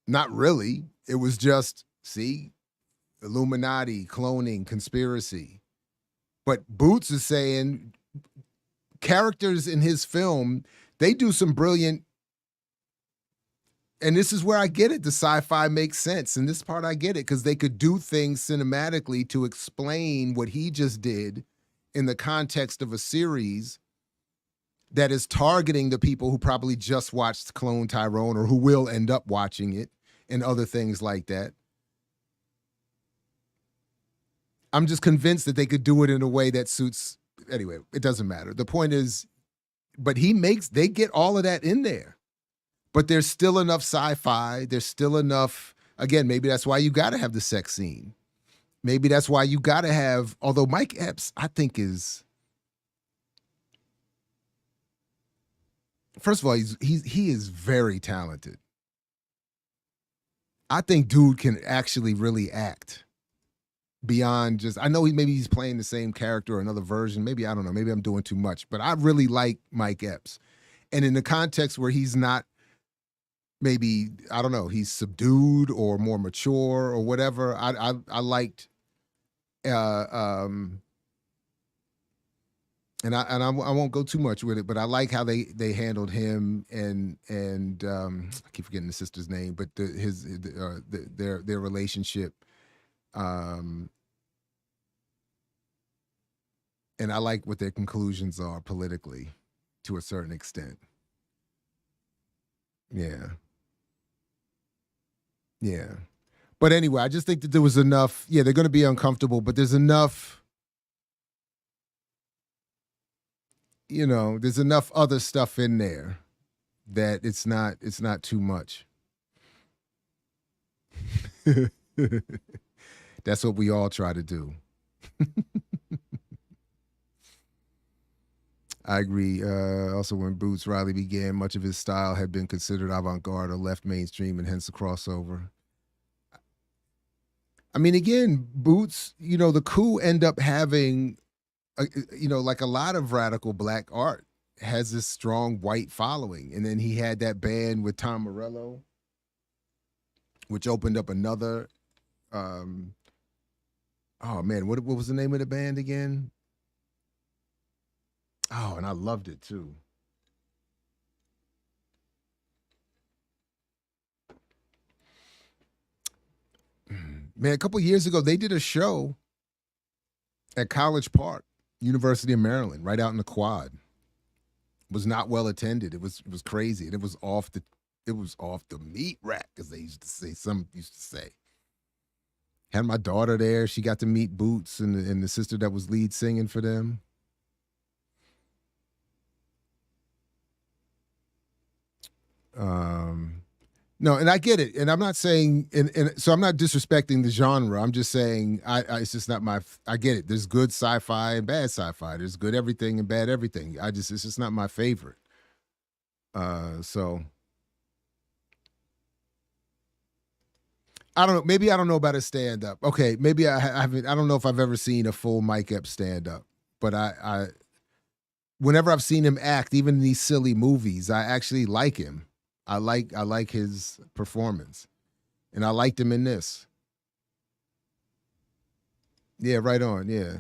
Not really. It was just, see, Illuminati, cloning, conspiracy. But Boots is saying characters in his film, they do some brilliant, and this is where I get it. The sci-fi makes sense. And this part I get it, because they could do things cinematically to explain what he just did in the context of a series that is targeting the people who probably just watched Clone Tyrone or who will end up watching it and other things like that. I'm just convinced that they could do it in a way that suits. Anyway, it doesn't matter. The point is, but they get all of that in there. But there's still enough sci-fi. There's still enough, again, maybe that's why you got to have the sex scene. Maybe that's why you got to have, although Mike Epps, I think first of all, he is very talented. I think dude can actually really act beyond just, I know maybe he's playing the same character or another version. Maybe, I don't know, maybe I'm doing too much, but I really like Mike Epps. And in the context where he's not, maybe, I don't know, he's subdued or more mature or whatever, I liked, and I won't go too much with it, but I like how they handled him and I keep forgetting the sister's name, but their relationship, and I like what their conclusions are politically, to a certain extent. Yeah, yeah. But anyway, I just think that there was enough. Yeah, they're going to be uncomfortable, but there's enough. There's enough other stuff in there that it's not too much. That's what we all try to do. I agree. Also, when Boots Riley began, much of his style had been considered avant-garde or left mainstream, and hence the crossover. I mean, again, Boots, the coup end up having, like a lot of radical black art has this strong white following. And then he had that band with Tom Morello, which opened up another, oh man, what was the name of the band again? Oh, and I loved it too. Man, a couple years ago, they did a show at College Park, University of Maryland, right out in the quad. It was not well attended. It was crazy. And it was off the meat rack, as they used to say. Some used to say. Had my daughter there. She got to meet Boots and the sister that was lead singing for them. No, and I get it, and I'm not saying, and so I'm not disrespecting the genre. I'm just saying, it's just not my. I get it. There's good sci-fi and bad sci-fi. There's good everything and bad everything. It's just not my favorite. So I don't know. Maybe I don't know about a stand-up. Okay, maybe I haven't. I don't know if I've ever seen a full Mike Epps stand-up, but I whenever I've seen him act, even in these silly movies, I actually like him. I like his performance, and I liked him in this. Yeah, right on. Yeah.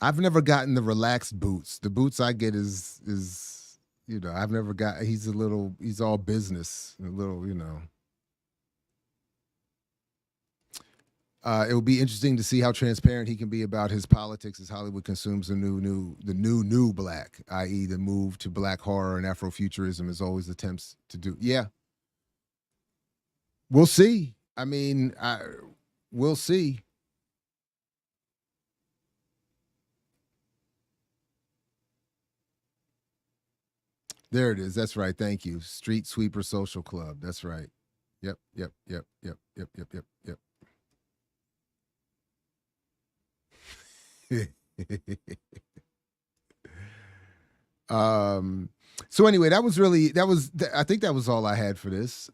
I've never gotten the relaxed Boots. The Boots I get is I've never got. He's all business, a little. It will be interesting to see how transparent he can be about his politics as Hollywood consumes the new black, i.e., the move to black horror and Afrofuturism is always attempts to do. Yeah, we'll see. I mean, we'll see. There it is. That's right. Thank you. Street Sweeper Social Club. That's right. Yep. Yep. Yep. Yep. Yep. Yep. Yep. Yep. So anyway, I think that was all I had for this.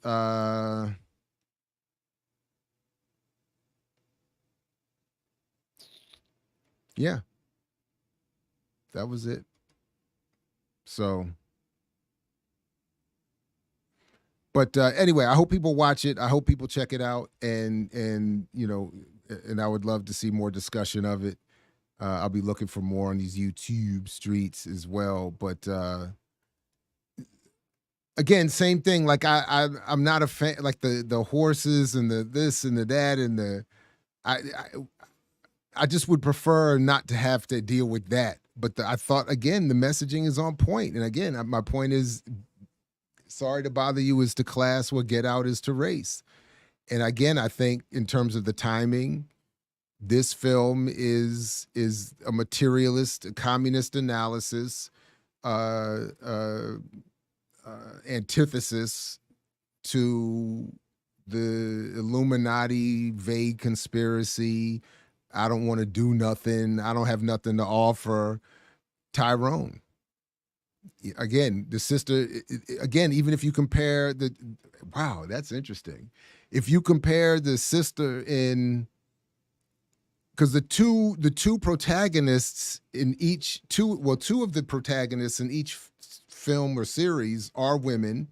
Yeah, that was it. So, but anyway, I hope people watch it. I hope people check it out, and you know, and I would love to see more discussion of it. I'll be looking for more on these YouTube streets as well. But again, same thing. Like I'm not a fan. Like the horses and the this and the that and the I I just would prefer not to have to deal with that. But I thought again, the messaging is on point. And again, my point is, sorry to bother you, is to class what Get Out is to race. And again, I think in terms of the timing, this film is a materialist, a communist analysis, uh, uh, antithesis to the Illuminati vague conspiracy. I don't want to do nothing. I don't have nothing to offer. Tyrone. Again, the sister, again, even if you compare wow, that's interesting. If you compare the sister in, because the two protagonists in each, two of the protagonists in each film or series are women.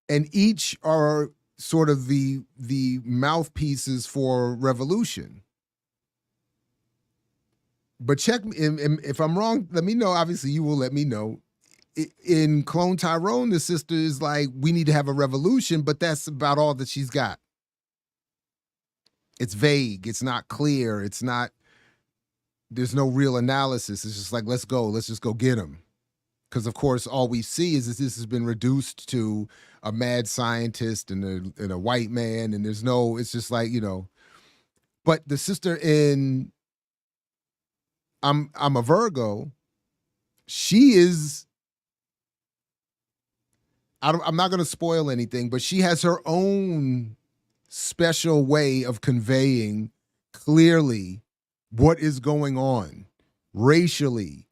And each are sort of the mouthpieces for revolution. But check me if I'm wrong. Let me know. Obviously, you will let me know. In Clone Tyrone, the sister is like, we need to have a revolution, but that's about all that she's got. It's vague. It's not clear. It's not. There's no real analysis. It's just like, let's go. Let's just go get them. Because of course, all we see is that this has been reduced to a mad scientist and a white man, and there's no. It's just like, you know. But the sister in I'm a Virgo. She is. I'm not going to spoil anything, but she has her own special way of conveying clearly what is going on racially.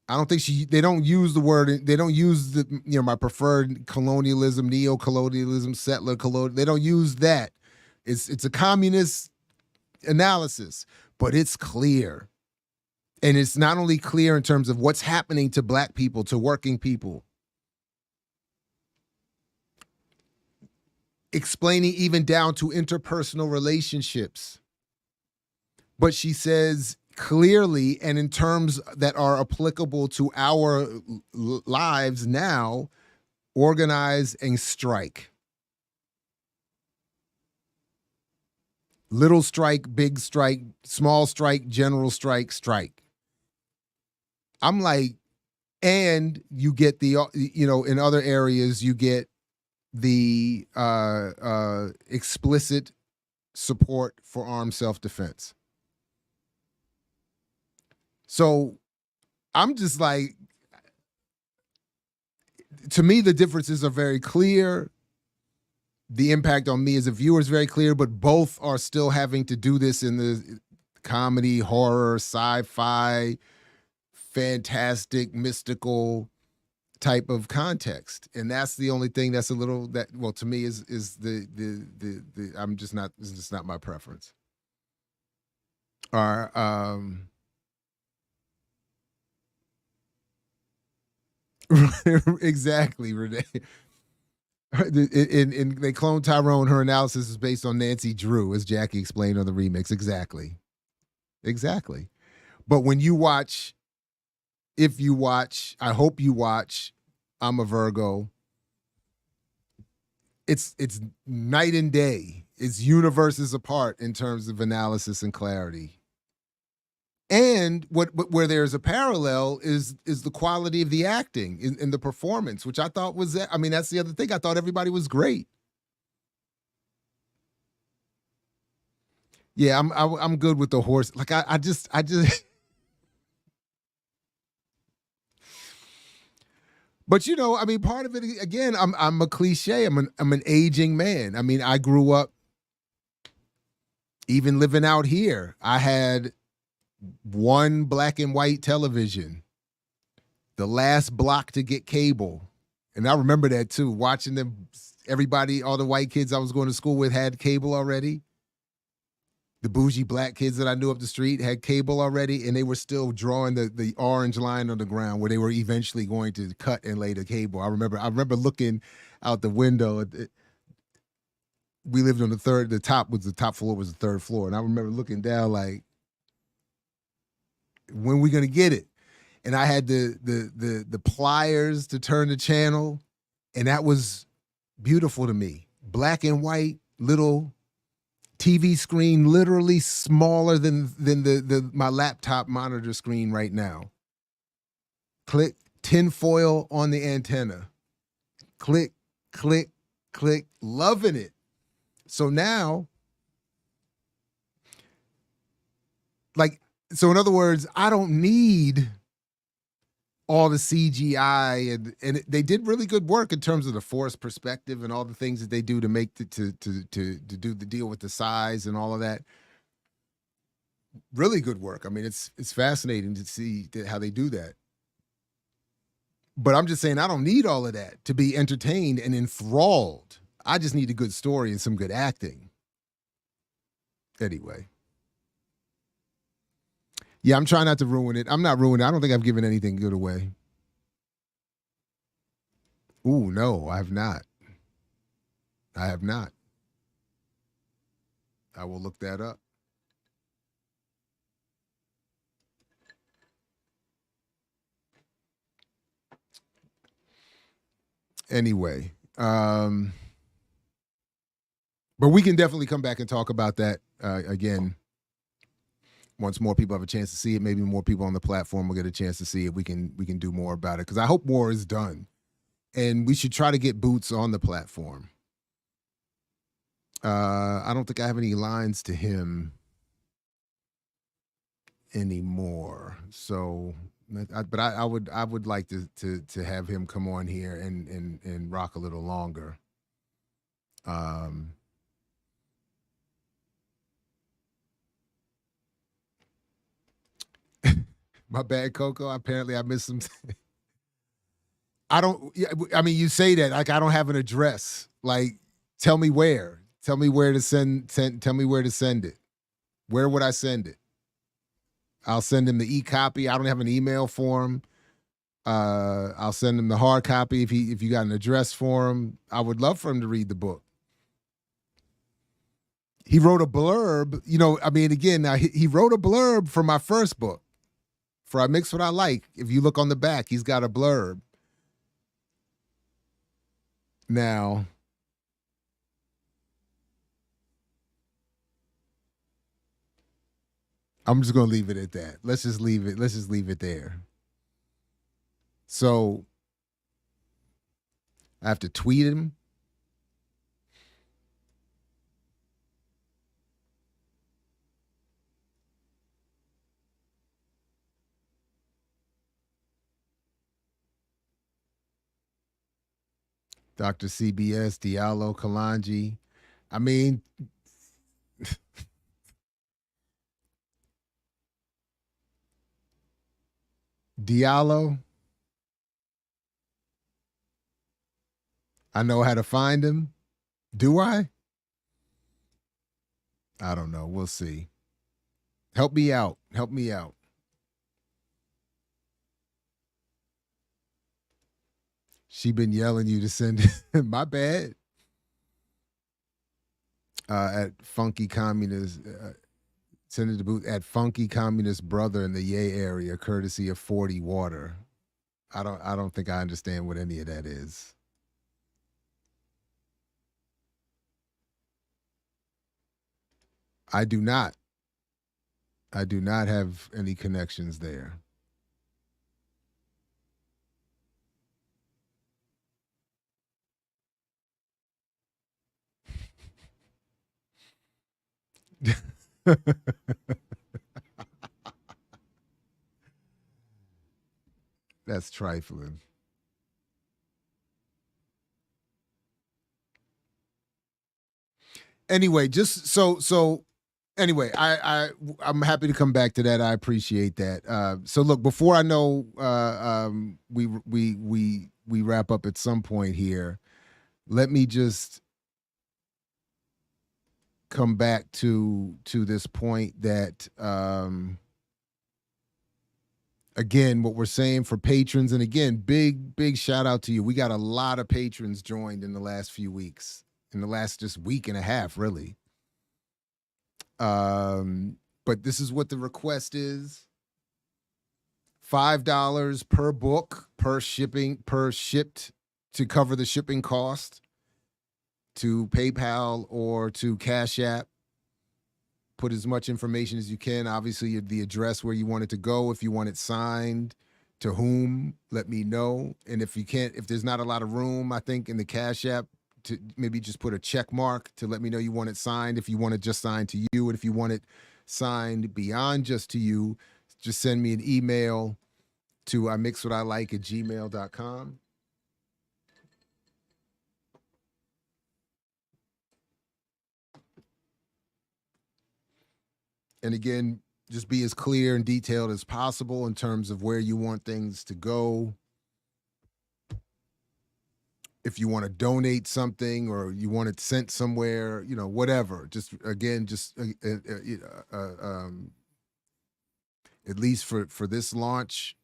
I don't think they don't use the word, they don't use my preferred colonialism, neo-colonialism, settler colonial. They don't use that. It's a communist analysis, but it's clear. And it's not only clear in terms of what's happening to Black people, to working people, explaining even down to interpersonal relationships. But she says clearly, and in terms that are applicable to our lives now, organize and strike. Little strike, big strike, small strike, general strike, strike. I'm like, and you get the, in other areas, you get the explicit support for armed self-defense. So I'm just like, to me, the differences are very clear. The impact on me as a viewer is very clear, but both are still having to do this in the comedy, horror, sci-fi, fantastic, mystical type of context. And that's the only thing that's a little, that, well, to me is the I'm just not, it's just not my preference. Exactly, Renee. In they clone Tyrone, her analysis is based on Nancy Drew, as Jackie explained on the remix. Exactly. But when you watch, if you watch, I hope you watch I'm a Virgo, it's night and day. It's universes apart in terms of analysis and clarity. And where there's a parallel is the quality of the acting in the performance, which I thought was, I mean, that's the other thing. I thought everybody was great. Yeah, I'm good with the horse. Like I just But you know, I mean, part of it again, I'm a cliche. I'm an aging man. I mean, I grew up even living out here. I had one black and white television, the last block to get cable. And I remember that too, watching them. Everybody, all the white kids I was going to school with had cable already. The bougie black kids that I knew up the street had cable already, and they were still drawing the orange line on the ground where they were eventually going to cut and lay the cable. I remember looking out the window. We lived on the top floor was the third floor, and I remember looking down like, when we gonna get it? And I had the pliers to turn the channel, and that was beautiful to me. Black and white little TV screen, literally smaller than the my laptop monitor screen right now. Click, tinfoil on the antenna. Click, click, click, loving it. So now, so in other words, I don't need all the CGI, and they did really good work in terms of the forest perspective and all the things that they do to make to do the deal with the size and all of that. Really good work. I mean, it's fascinating to see how they do that. But I'm just saying, I don't need all of that to be entertained and enthralled. I just need a good story and some good acting. Anyway. Yeah, I'm trying not to ruin it. I'm not ruining it. I don't think I've given anything good away. Ooh, no, I have not. I have not. I will look that up. Anyway, but we can definitely come back and talk about that again once more people have a chance to see it. Maybe more people on the platform will get a chance to see it. We can do more about it because I hope more is done, and we should try to get Boots on the platform. I don't think I have any lines to him anymore, so. But I would like to have him come on here and rock a little longer. My bad, Coco. Apparently, I missed some. I don't. I mean, you say that like I don't have an address. Like, tell me where. Tell me where to send. Tell me where to send it. Where would I send it? I'll send him the e-copy. I don't have an email for him. I'll send him the hard copy if you got an address for him. I would love for him to read the book. He wrote a blurb. You know, I mean, again, now he wrote a blurb for my first book. For I Mix What I Like. If you look on the back, he's got a blurb. Now, I'm just gonna leave it at that. Let's just leave it there. So I have to tweet him. Dr. CBS, Diallo, Kalanji. I mean, Diallo. I know how to find him. Do I? I don't know. We'll see. Help me out. Help me out. She been yelling you to send it. My bad. At Funky Communist, send it to boot at Funky Communist Brother in the Yay area, courtesy of 40 Water. I don't think I understand what any of that is. I do not. I do not have any connections there. That's trifling. Anyway, just so anyway, I'm happy to come back to that. I appreciate that. So look, before I know we wrap up at some point here, let me just come back to this point that again, what we're saying for patrons, and again, big shout out to you. We got a lot of patrons joined in the last few weeks, in the last just week and a half, really. But this is what the request is: $5 per book, per shipped to cover the shipping cost to PayPal or to Cash App. Put as much information as you can. Obviously, the address where you want it to go. If you want it signed, to whom, let me know. And if you can't, if there's not a lot of room, I think in the Cash App, to maybe just put a check mark to let me know you want it signed. If you want it just signed to you, and if you want it signed beyond just to you, just send me an email to imixwhatilike@gmail.com. And again, just be as clear and detailed as possible in terms of where you want things to go. If you want to donate something or you want it sent somewhere, whatever. Just again, just at least for this launch,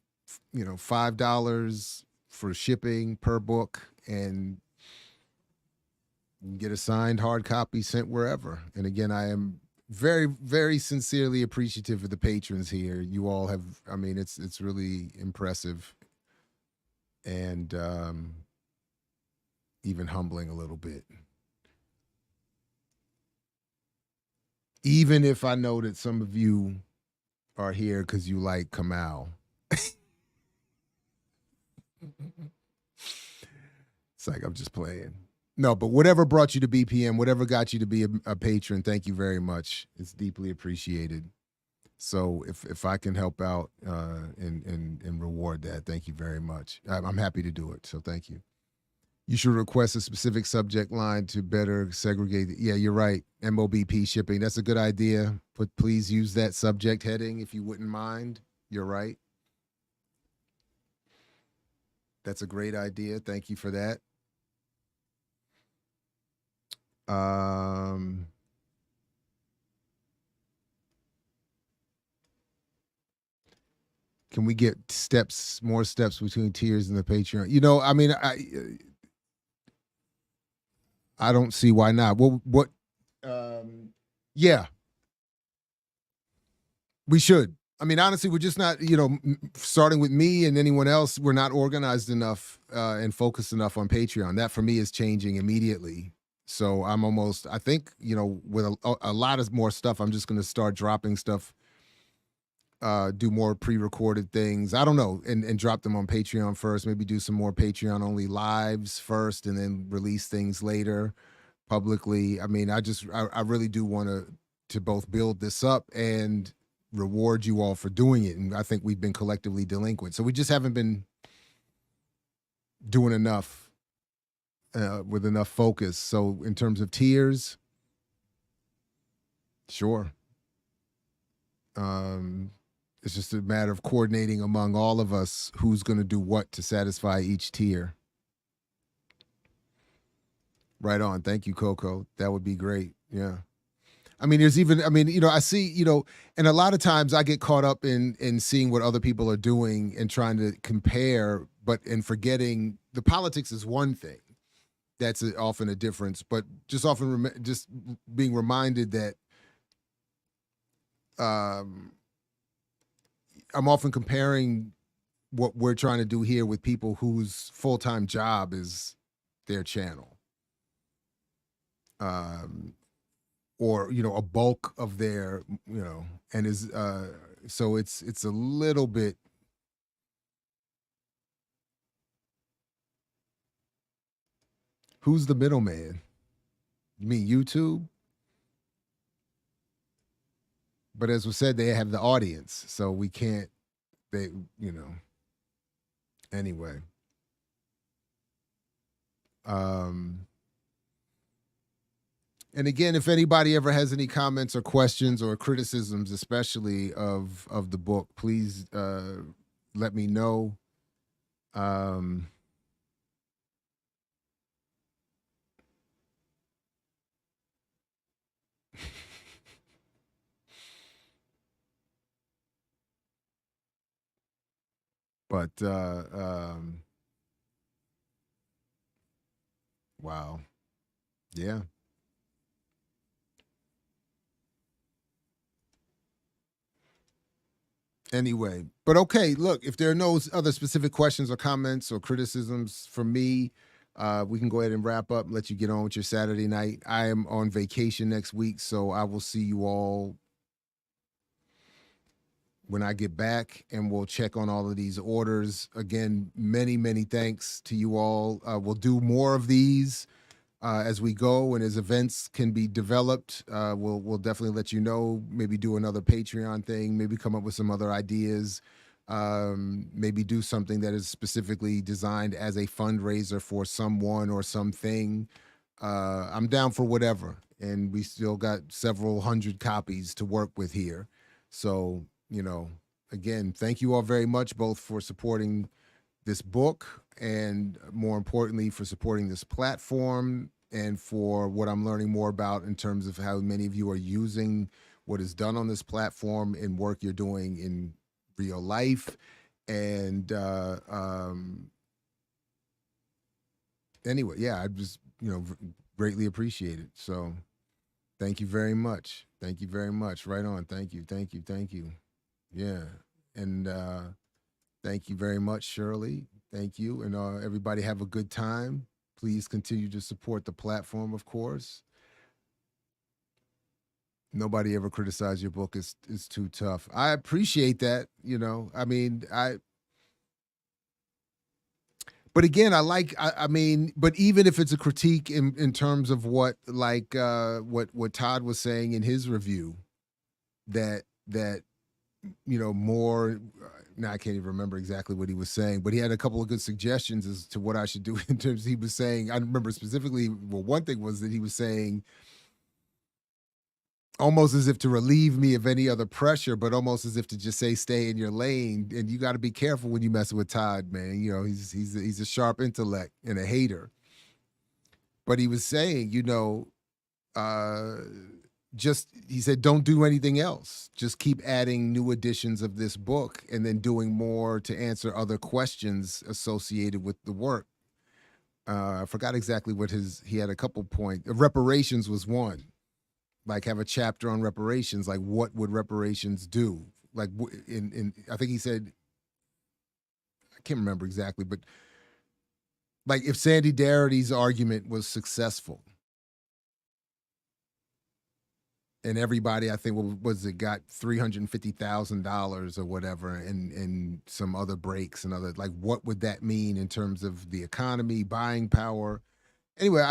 $5 for shipping per book, and you can get a signed hard copy sent wherever. And again, I am very, very sincerely appreciative of the patrons here. You all have, I mean, it's really impressive and even humbling a little bit. Even if I know that some of you are here because you like Kamau. It's like I'm just playing. No, but whatever brought you to BPM, whatever got you to be a patron, thank you very much. It's deeply appreciated. So if I can help out and reward that, thank you very much. I'm happy to do it. So thank you. You should request a specific subject line to better segregate. Yeah, you're right. MOBP shipping. That's a good idea. But please use that subject heading if you wouldn't mind. You're right. That's a great idea. Thank you for that. Can we get more steps between tiers and the Patreon? I mean, I don't see why not. What? Yeah, we should. I mean, honestly, we're just not, starting with me and anyone else, we're not organized enough and focused enough on Patreon. That for me is changing immediately. So I think, with a lot of more stuff, I'm just going to start dropping stuff, do more pre-recorded things. I don't know, and drop them on Patreon first. Maybe do some more Patreon only lives first and then release things later publicly. I mean, I really do want to both build this up and reward you all for doing it. And I think we've been collectively delinquent. So we just haven't been doing enough with enough focus. So in terms of tiers, sure. It's just a matter of coordinating among all of us who's going to do what to satisfy each tier. Right on. Thank you, Coco. That would be great. Yeah. I mean, I see, and a lot of times I get caught up in seeing what other people are doing and trying to compare, and forgetting the politics is one thing. That's often a difference, but just often just being reminded that I'm often comparing what we're trying to do here with people whose full-time job is their channel. Or a bulk of their and is so it's a little bit. Who's the middleman? You mean YouTube? But as was said, they have the audience, so we can't. They, Anyway. And again, if anybody ever has any comments or questions or criticisms, especially of the book, please let me know. But wow, yeah. Anyway, but okay, look, if there are no other specific questions or comments or criticisms from me, we can go ahead and wrap up and let you get on with your Saturday night. I am on vacation next week, so I will see you all when I get back, and we'll check on all of these orders. Again, many, many thanks to you all. We'll do more of these as we go, and as events can be developed, we'll definitely let you know. Maybe do another Patreon thing. Maybe come up with some other ideas. Maybe do something that is specifically designed as a fundraiser for someone or something. I'm down for whatever, and we still got several hundred copies to work with here. So, again, thank you all very much, both for supporting this book and more importantly for supporting this platform and for what I'm learning more about in terms of how many of you are using what is done on this platform and work you're doing in real life. And anyway, yeah, I just, greatly appreciate it. So thank you very much. Thank you very much. Right on. Thank you. Thank you. Thank you. Yeah. And thank you very much, Shirley. Thank you. And everybody have a good time. Please continue to support the platform, of course. Nobody ever criticized your book. It's too tough. I appreciate that. But again, but even if it's a critique in terms of what Todd was saying in his review, that more. Now I can't even remember exactly what he was saying, but he had a couple of good suggestions as to what I should do in terms. He was saying, I remember specifically. Well, one thing was that he was saying, almost as if to relieve me of any other pressure, but almost as if to just say, stay in your lane. And you got to be careful when you mess with Todd, man. He's a sharp intellect and a hater. But he was saying, he said, don't do anything else. Just keep adding new editions of this book and then doing more to answer other questions associated with the work. I forgot exactly what he had a couple points. Reparations was one. Like have a chapter on reparations. Like what would reparations do? Like I think he said, I can't remember exactly, but like if Sandy Darity's argument was successful, and everybody, I think, got $350,000 or whatever, and some other breaks and other, like, what would that mean in terms of the economy, buying power? Anyway,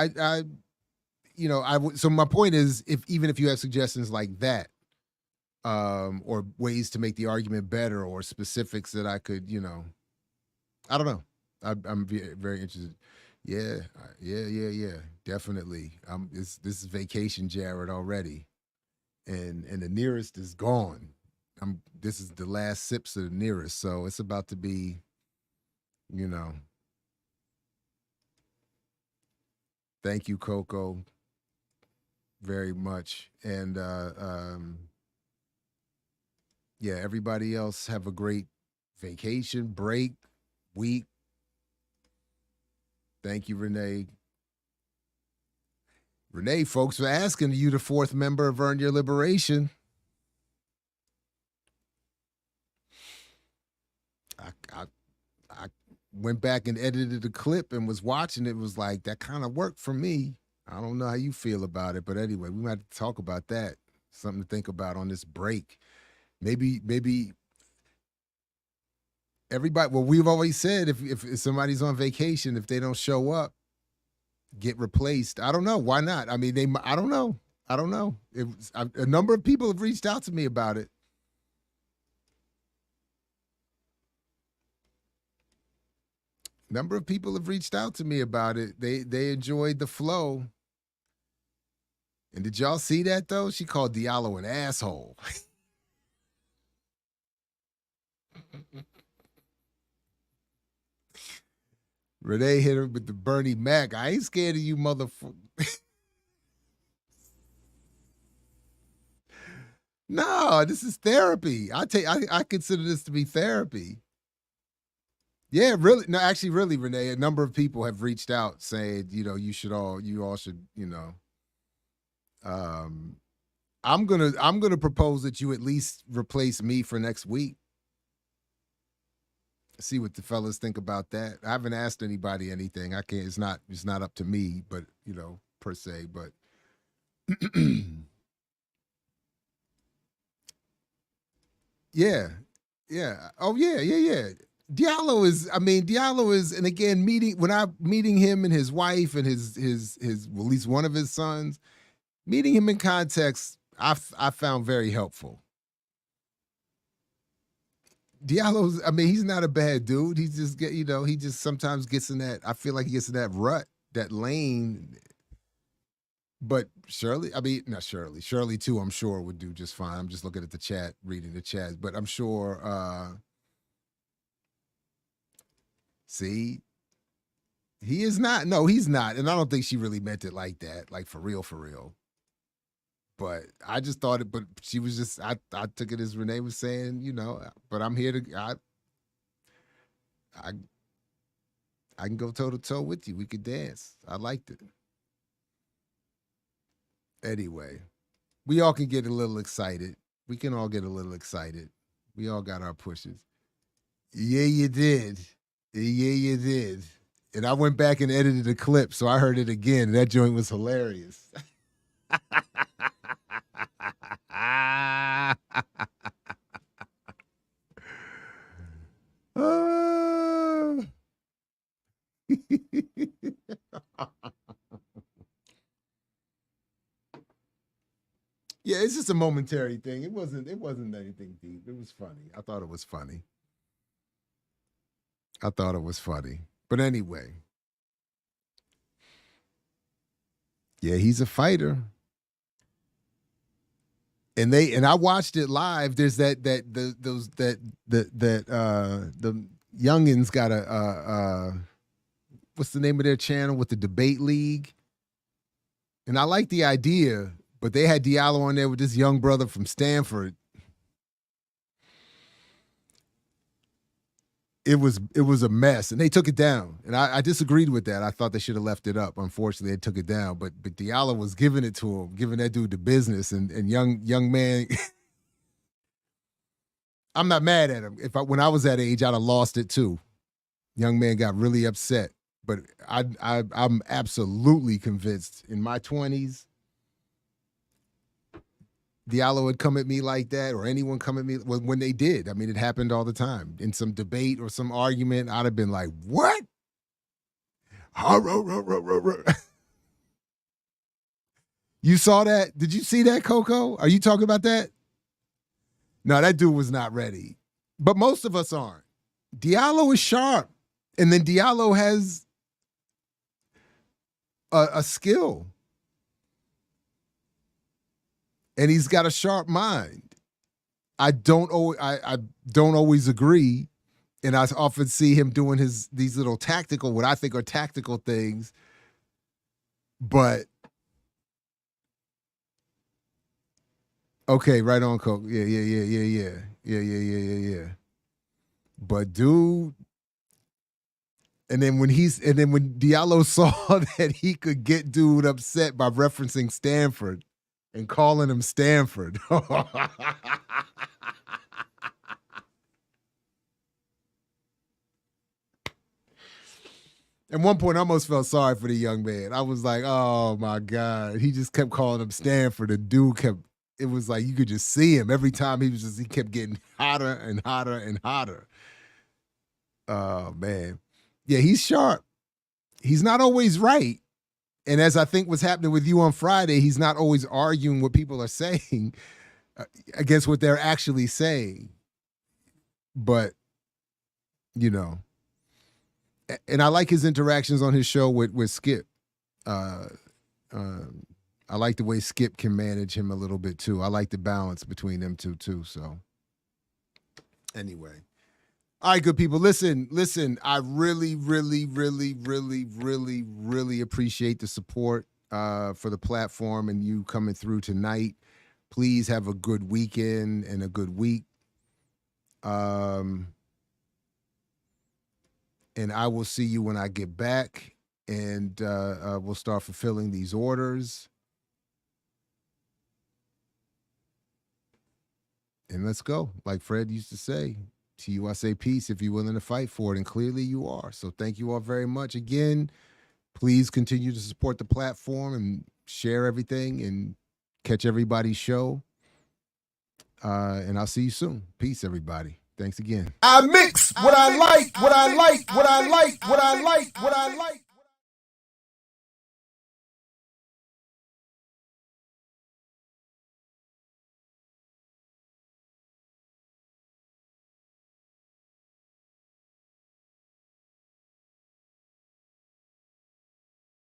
so my point is, even if you have suggestions like that, or ways to make the argument better, or specifics that I could, I don't know. I'm very interested. Yeah, definitely. This is vacation, Jared, already. And the nearest is gone. This is the last sips of the nearest, so it's about to be, Thank you, Coco, very much. And yeah, everybody else have a great vacation, break, week. Thank you, Renee. Renee, folks are asking you, the fourth member of Earn Your Liberation. I went back and edited the clip and was watching it. Was like, that kind of worked for me. I don't know how you feel about it, but anyway, we might talk about that. Something to think about on this break. Maybe everybody. Well, we've always said if somebody's on vacation, if they don't show up, get replaced. I don't know. Why not? I mean, I don't know. I don't know. A number of people have reached out to me about it. Number of people have reached out to me about it. They enjoyed the flow. And did y'all see that though? She called Diallo an asshole. Renee hit her with the Bernie Mac. I ain't scared of you, motherfucker. No, this is therapy. I consider this to be therapy. Yeah, really. No, actually, really, Renee. A number of people have reached out saying, you all should, I'm gonna propose that you at least replace me for next week. See what the fellas think about that. I haven't asked anybody anything. I can't. It's not up to me, but per se. But yeah, yeah. Oh yeah. Diallo is, and again, meeting him and his wife and his well, at least one of his sons, meeting him in context, I found very helpful. Diallo's, he's not a bad dude. He's just he just sometimes gets in that. I feel like he gets in that rut, that lane. But Shirley, not Shirley. Shirley too, I'm sure would do just fine. I'm just looking at the chat, reading the chat, but I'm sure. See, he is not. No, he's not, and I don't think she really meant it like that, like for real, for real. But I just thought it. But she was just. I took it as Renee was saying, But I'm here to. I can go toe to toe with you. We could dance. I liked it. Anyway, we all can get a little excited. We can all get a little excited. We all got our pushes. Yeah, you did. Yeah, you did. And I went back and edited the clip, so I heard it again. That joint was hilarious. Yeah, it's just a momentary thing. It wasn't anything deep. It was funny. I thought it was funny. But anyway. Yeah, he's a fighter. And I watched it live. There's the youngins got a what's the name of their channel with the debate league? And I like the idea, but they had Diallo on there with this young brother from Stanford. It was a mess, and they took it down. And I disagreed with that. I thought they should have left it up. Unfortunately, they took it down. But Diallo was giving it to him, giving that dude the business. And young man, I'm not mad at him. When I was that age, I'd have lost it too. Young man got really upset. But I'm absolutely convinced in my 20s, Diallo would come at me like that, or anyone come at me when they did. It happened all the time. In some debate or some argument, I'd have been like, what? You saw that? Did you see that, Coco? Are you talking about that? No, that dude was not ready. But most of us aren't. Diallo is sharp. And then Diallo has a skill. And he's got a sharp mind. I don't always agree, and I often see him doing these little tactical, what I think are tactical things. But okay, right on, Coke. Yeah. But dude, and then when Diallo saw that he could get dude upset by referencing Stanford and calling him Stanford. At one point, I almost felt sorry for the young man. I was like, oh my God. He just kept calling him Stanford. The dude it was like you could just see him. Every time he kept getting hotter and hotter and hotter. Oh man. Yeah, he's sharp. He's not always right. And as I think what's happening with you on Friday, he's not always arguing what people are saying against what they're actually saying. But, you know, and I like his interactions on his show with Skip. I like the way Skip can manage him a little bit too. I like the balance between them two too. So anyway. All right, good people. Listen, I really, really, really, really, really, really appreciate the support for the platform and you coming through tonight. Please have a good weekend and a good week. And I will see you when I get back, and we'll start fulfilling these orders. And let's go. Like Fred used to say, to you I say peace if you're willing to fight for it, and clearly you are. So thank you all very much. Again, please continue to support the platform and share everything and catch everybody's show. And I'll see you soon. Peace, everybody. Thanks again. I mix what I like, what I like, what I like, what I like, what I like.